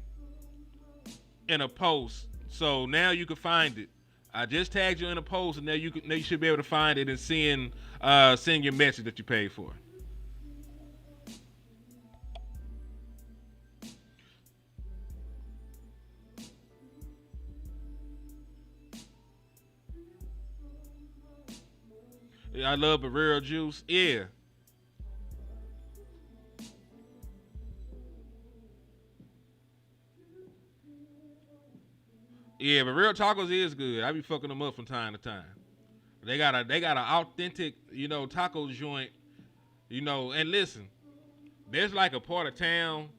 in a post, so now you can find it. I just tagged you in a post, and now you should be able to find it and send your message that you paid for. Yeah, I love Barrera juice. Yeah. Yeah, but real tacos is good. I be fucking them up from time to time. They got an authentic, taco joint, and listen, there's like a part of town,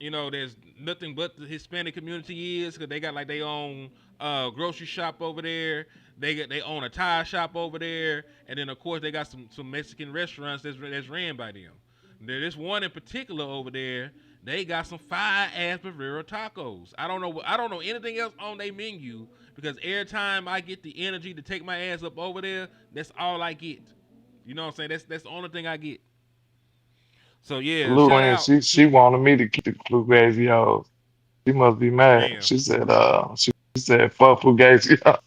there's nothing but the Hispanic community is, because they got like their own grocery shop over there. They own a tire shop over there, and then of course they got some Mexican restaurants that's ran by them. There's one in particular over there. They got some fire ass Barrera tacos. I don't know anything else on their menu, because every time I get the energy to take my ass up over there, that's all I get. You know what I'm saying? That's the only thing I get. So yeah, Lou shout and out. she wanted me to keep the Fugazi hoes. She must be mad. Damn. She said fuck Fugazi hoes.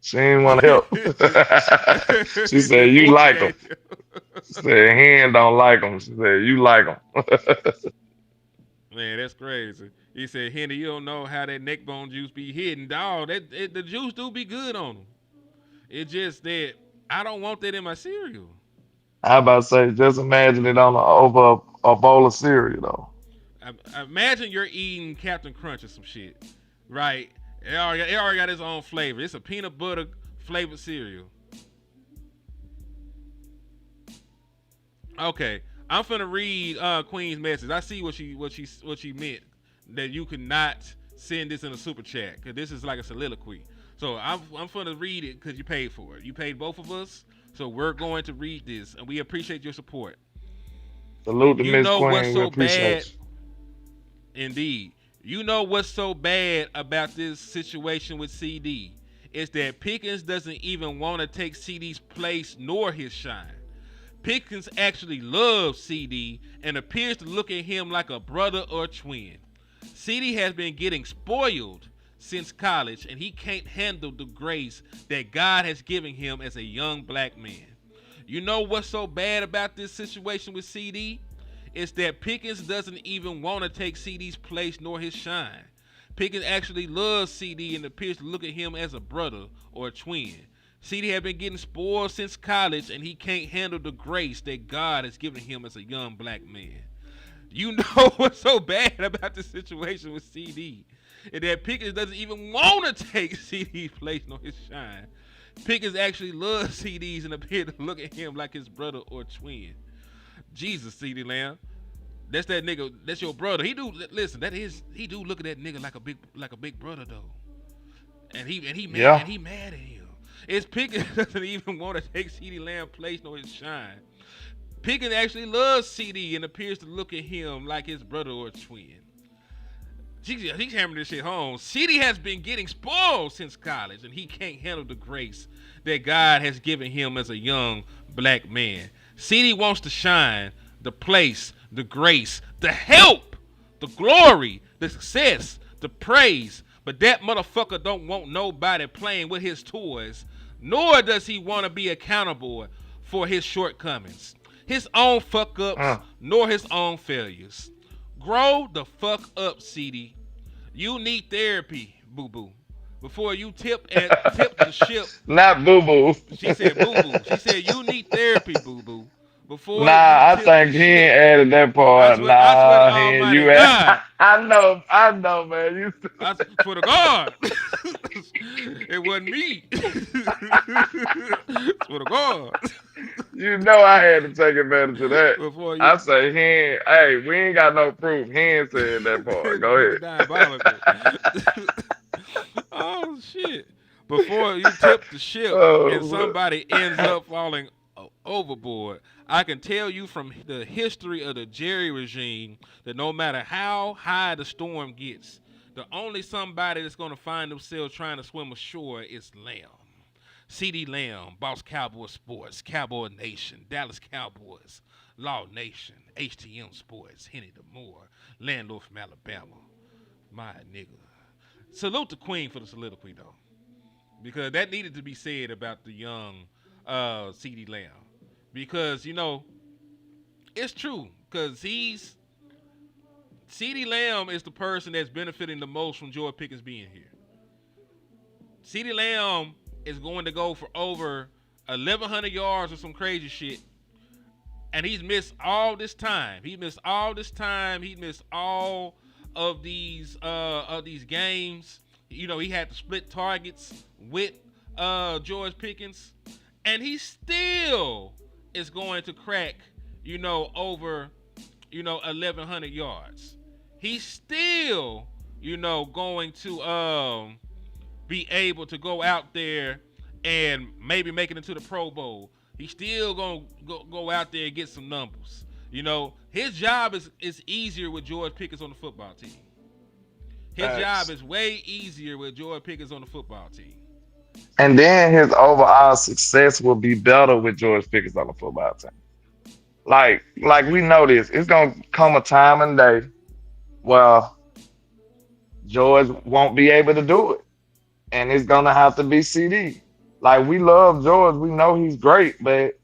She ain't want to help. She said you like them. She said Hen don't like them. She said you like them. Man, that's crazy. He said, Henry, you don't know how that neck bone juice be hidden. Dog, the juice do be good on them. It's just that I don't want that in my cereal. I about to say, just imagine it over a bowl of cereal though. I imagine you're eating Captain Crunch or some shit, right? It already got its own flavor. It's a peanut butter flavored cereal. Okay, I'm finna read Queen's message. I see what she meant, that you could not send this in a super chat, because this is like a soliloquy. So I'm finna read it because you paid for it. You paid both of us, so we're going to read this, and we appreciate your support. Salute to You Miss know Queen. what's We so appreciate bad? Indeed. You know what's so bad about this situation with CD is that Pickens doesn't even want to take CD's place nor his shine. Pickens actually loves CD and appears to look at him like a brother or twin. CD has been getting spoiled since college, and he can't handle the grace that God has given him as a young black man. You know what's so bad about this situation with CD? It's that Pickens doesn't even want to take CD's place nor his shine. Pickens actually loves CD and appears to look at him as a brother or a twin. CD has been getting spoiled since college, and he can't handle the grace that God has given him as a young black man. You know what's so bad about this situation with CD? Is that Pickens doesn't even want to take CD's place nor his shine. Pickens actually loves CDs and appears to look at him like his brother or twin. Jesus, CeeDee Lamb. That's that nigga. That's your brother. He do look at that nigga like a big brother though. And he mad at him. It's Pickens doesn't even want to take CeeDee Lamb place nor his shine. Pickens actually loves CD and appears to look at him like his brother or twin. He's hammering this shit home. CD has been getting spoiled since college, and he can't handle the grace that God has given him as a young black man. CD wants to shine, the place, the grace, the help, the glory, the success, the praise. But that motherfucker don't want nobody playing with his toys, nor does he want to be accountable for his shortcomings. his own fuck ups nor his own failures. Grow the fuck up, CeeDee. You need therapy, boo boo. Before you tip the ship. Not boo boo. She said boo boo. She said you need therapy, boo boo. Before you Nah, I tip the think he ship. ain't added that part. I swear to Nah, he ain't. Almighty You add. God. I know, man. You. I swear to God. It wasn't me. Swear to God. You know I had to take advantage of that. Before you, I say he ain't. Hey, we ain't got no proof. He ain't said that part. Go you ahead. diabolical. Oh shit! Before you tip the ship and Oh, somebody ends up falling overboard, I can tell you from the history of the Jerry regime that no matter how high the storm gets, the only somebody that's going to find themselves trying to swim ashore is Lamb. CeeDee Lamb, Boss Cowboy Sports, Cowboy Nation, Dallas Cowboys, Law Nation, HTM Sports, Henny the Moore, LandLord from Alabama. My nigga. Salute the Queen for the soliloquy, though. Because that needed to be said about the young CeeDee Lamb. Because, you know, it's true. Because CeeDee Lamb is the person that's benefiting the most from George Pickens being here. CeeDee Lamb is going to go for over 1,100 yards or some crazy shit. And he's missed all this time. He missed all of these games. You know, he had to split targets with George Pickens. And he still is going to crack, you know, over, you know, 1,100 yards. He's still, you know, going to be able to go out there and maybe make it into the Pro Bowl. He's still going to go out there and get some numbers. You know, his job is easier with George Pickens on the football team. His job is way easier with George Pickens on the football team. and then his overall success will be better with George Pickens on the football team. Like we know this. It's gonna come a time and day where George won't be able to do it, and it's gonna have to be CeeDee. Like we love George, we know he's great, but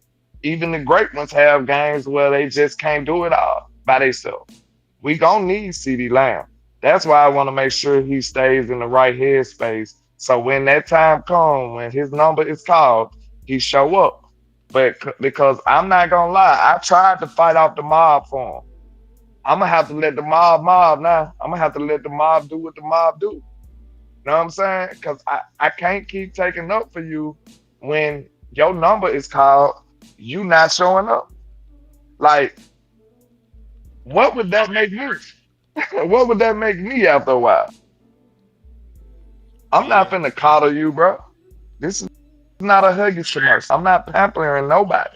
even the great ones have games where they just can't do it all by themselves. We gonna need CeeDee Lamb. That's why I want to make sure he stays in the right headspace. So when that time comes, when his number is called, he show up. But because I'm not gonna lie, I tried to fight off the mob for him. I'm gonna have to let the mob now. I'm gonna have to let the mob do what the mob do. You know what I'm saying? Because I can't keep taking up for you when your number is called, you not showing up. Like, what would that make me? What would that make me after a while? I'm not Yeah. finna coddle you, bro. This is not a Huggies commercial. I'm not pampering nobody.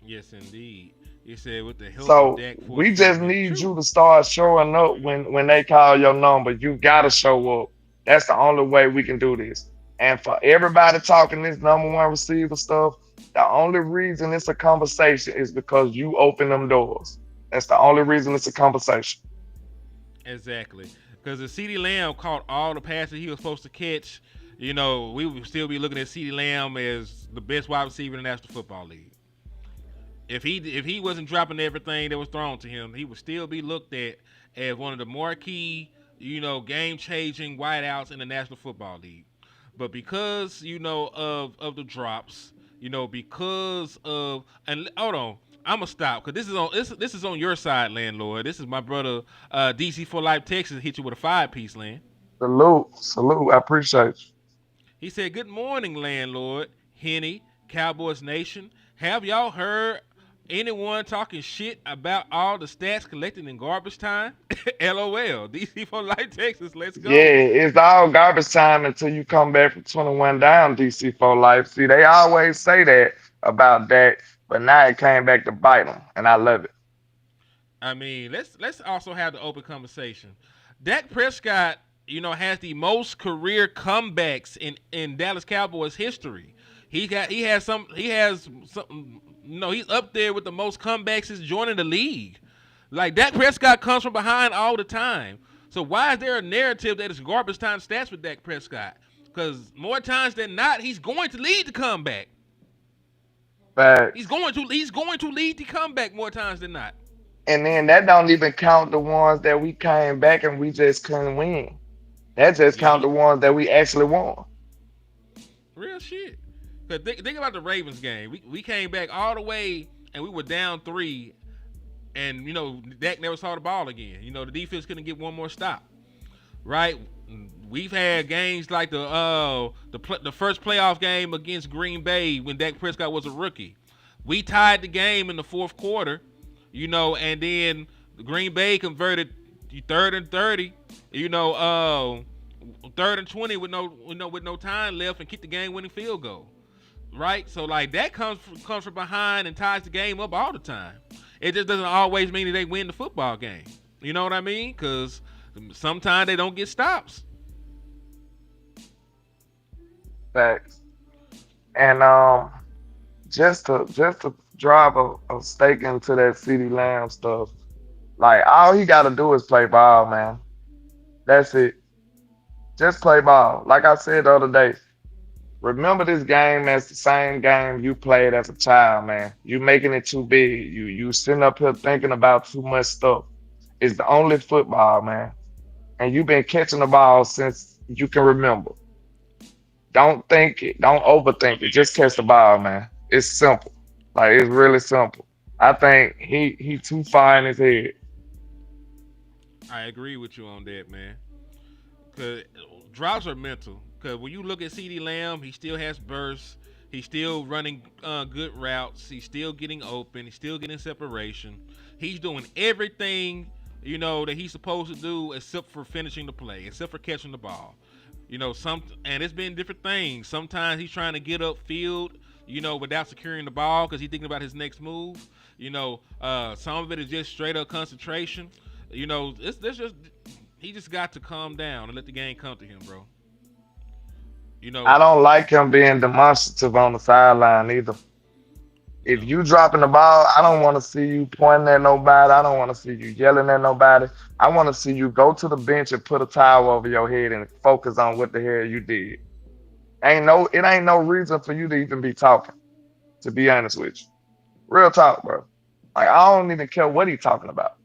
Yes, indeed. He said with the help of So Dak. we just need you to start showing up when they call your number. You gotta show up. That's the only way we can do this. And for everybody talking this number one receiver stuff, the only reason it's a conversation is because you open them doors. That's the only reason it's a conversation. Exactly. Because if CeeDee Lamb caught all the passes he was supposed to catch, you know, we would still be looking at CeeDee Lamb as the best wide receiver in the National Football League. If he wasn't dropping everything that was thrown to him, he would still be looked at as one of the marquee, you know, game-changing wideouts in the National Football League. But because, you know, of the drops, you know, because of, and hold on, I'm gonna stop because this is on your side, LandLord. This is my brother DC for Life Texas hit you with a 5-piece, land. Salute. I appreciate you. He said, "Good morning, LandLord, Henny, Cowboys Nation. Have y'all heard anyone talking shit about all the stats collected in garbage time?" LOL. DC for Life Texas. Let's go. Yeah, it's all garbage time until you come back from 21 down, DC4 Life. See, they always say that about that, but now it came back to bite them, and I love it. I mean, let's also have the open conversation. Dak Prescott, you know, has the most career comebacks in Dallas Cowboys history. He's up there with the most comebacks since joining the league. Like, Dak Prescott comes from behind all the time. So why is there a narrative that it's garbage time stats with Dak Prescott? Because more times than not, he's going to lead the comeback. Facts. He's going to lead the comeback more times than not. And then that don't even count the ones that we came back and we just couldn't win. That just count Yeah, the ones that we actually won. real shit. Cause think about the Ravens game. We came back all the way and we were down 3, and Dak never saw the ball again. The defense couldn't get one more stop. Right? We've had games like the first playoff game against Green Bay when Dak Prescott was a rookie. We tied the game in the fourth quarter, and then Green Bay converted 3rd and 30, 3rd and 20 with no time left and kicked the game-winning field goal. Right? So like that comes from behind and ties the game up all the time. It just doesn't always mean that they win the football game. You know what I mean? Because sometimes they don't get stops. Facts. And just to drive a stake into that CeeDee Lamb stuff, like all he got to do is play ball, man. That's it. Just play ball. Like I said the other day, remember this game as the same game you played as a child, man. You making it too big. You sitting up here thinking about too much stuff. It's the only football, man. And you've been catching the ball since you can remember. Don't think it. Don't overthink it. Just catch the ball, man. It's simple. Like it's really simple. I think he too far in his head. I agree with you on that, man. Cause drops are mental. Cause when you look at CeeDee Lamb, he still has bursts. He's still running good routes. He's still getting open. He's still getting separation. He's doing everything that he's supposed to do except for finishing the play, except for catching the ball. And it's been different things. Sometimes he's trying to get upfield, without securing the ball because he's thinking about his next move. Some of it is just straight up concentration. He just got to calm down and let the game come to him, bro. I don't like him being demonstrative on the sideline either. If you dropping the ball, I don't want to see you pointing at nobody. I don't want to see you yelling at nobody. I want to see you go to the bench and put a towel over your head and focus on what the hell you did. It ain't no reason for you to even be talking, to be honest with you. Real talk, bro. Like, I don't even care what he's talking about.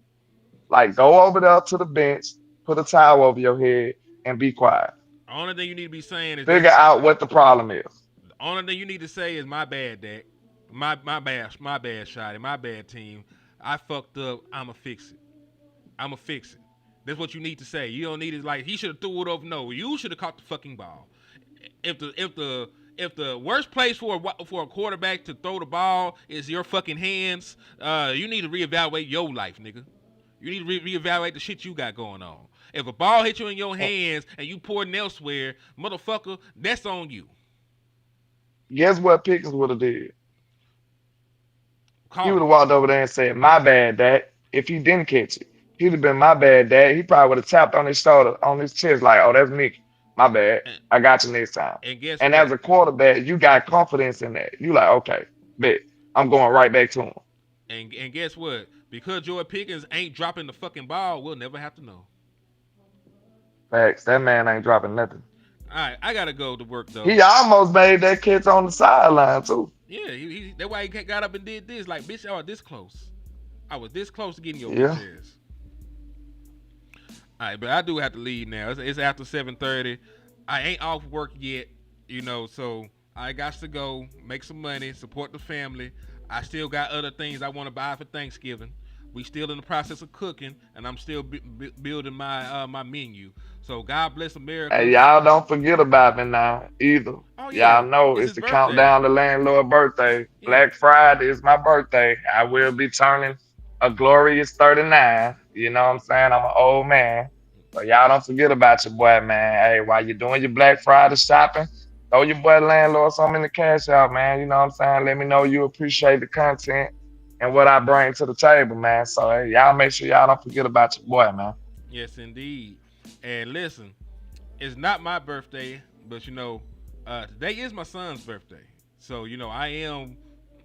Like, go over there to the bench, put a towel over your head, and be quiet. The only thing you need to be saying is figure out what the problem is. The only thing you need to say is my bad, Dak. My bad, Shotty. My bad, team. I fucked up. I'ma fix it. That's what you need to say. You don't need it like he should have threw it over. No, you should have caught the fucking ball. If the worst place for a quarterback to throw the ball is your fucking hands, you need to reevaluate your life, nigga. You need to reevaluate the shit you got going on. If a ball hits you in your hands and you pointing elsewhere, motherfucker, that's on you. Guess what Pickens would have did? Call he would have walked over there and said, "My bad, Dad." If he didn't catch it, he'd have been, "My bad, Dad." He probably would have tapped on his shoulder, on his chest, like, "Oh, that's me. My bad. I got you next time." And as a quarterback, you got confidence in that. You like, okay, bet. I'm going right back to him. And guess what? Because George Pickens ain't dropping the fucking ball, we'll never have to know. Facts. That man ain't dropping nothing. All right, I gotta go to work though. He almost made that catch on the sideline too. Yeah, that's why he got up and did this. Like, bitch, I was this close. I was this close to getting your ass. All right, but I do have to leave now. It's after 7:30. I ain't off work yet, so I got to go make some money, support the family. I still got other things I want to buy for Thanksgiving. We still in the process of cooking, and I'm still building my my menu. So God bless America. Hey, y'all don't forget about me now either. Oh, yeah. Y'all know it's the countdown to LandLord birthday. Yeah. Black Friday is my birthday. I will be turning a glorious 39. You know what I'm saying? I'm an old man. So y'all don't forget about your boy, man. Hey, while you're doing your Black Friday shopping, throw your boy LandLord some in the cash out, man. You know what I'm saying? Let me know you appreciate the content and what I bring to the table, man. So hey, y'all make sure y'all don't forget about your boy, man. Yes, indeed. And listen, it's not my birthday, but today is my son's birthday. So I am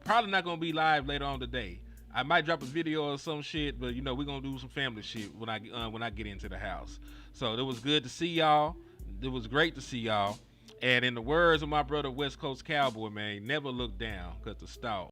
probably not gonna be live later on today. I might drop a video or some shit, but we're gonna do some family shit when I get into the house. So it was good to see y'all. It was great to see y'all. And in the words of my brother West Coast Cowboy, man, never look down, cause the stall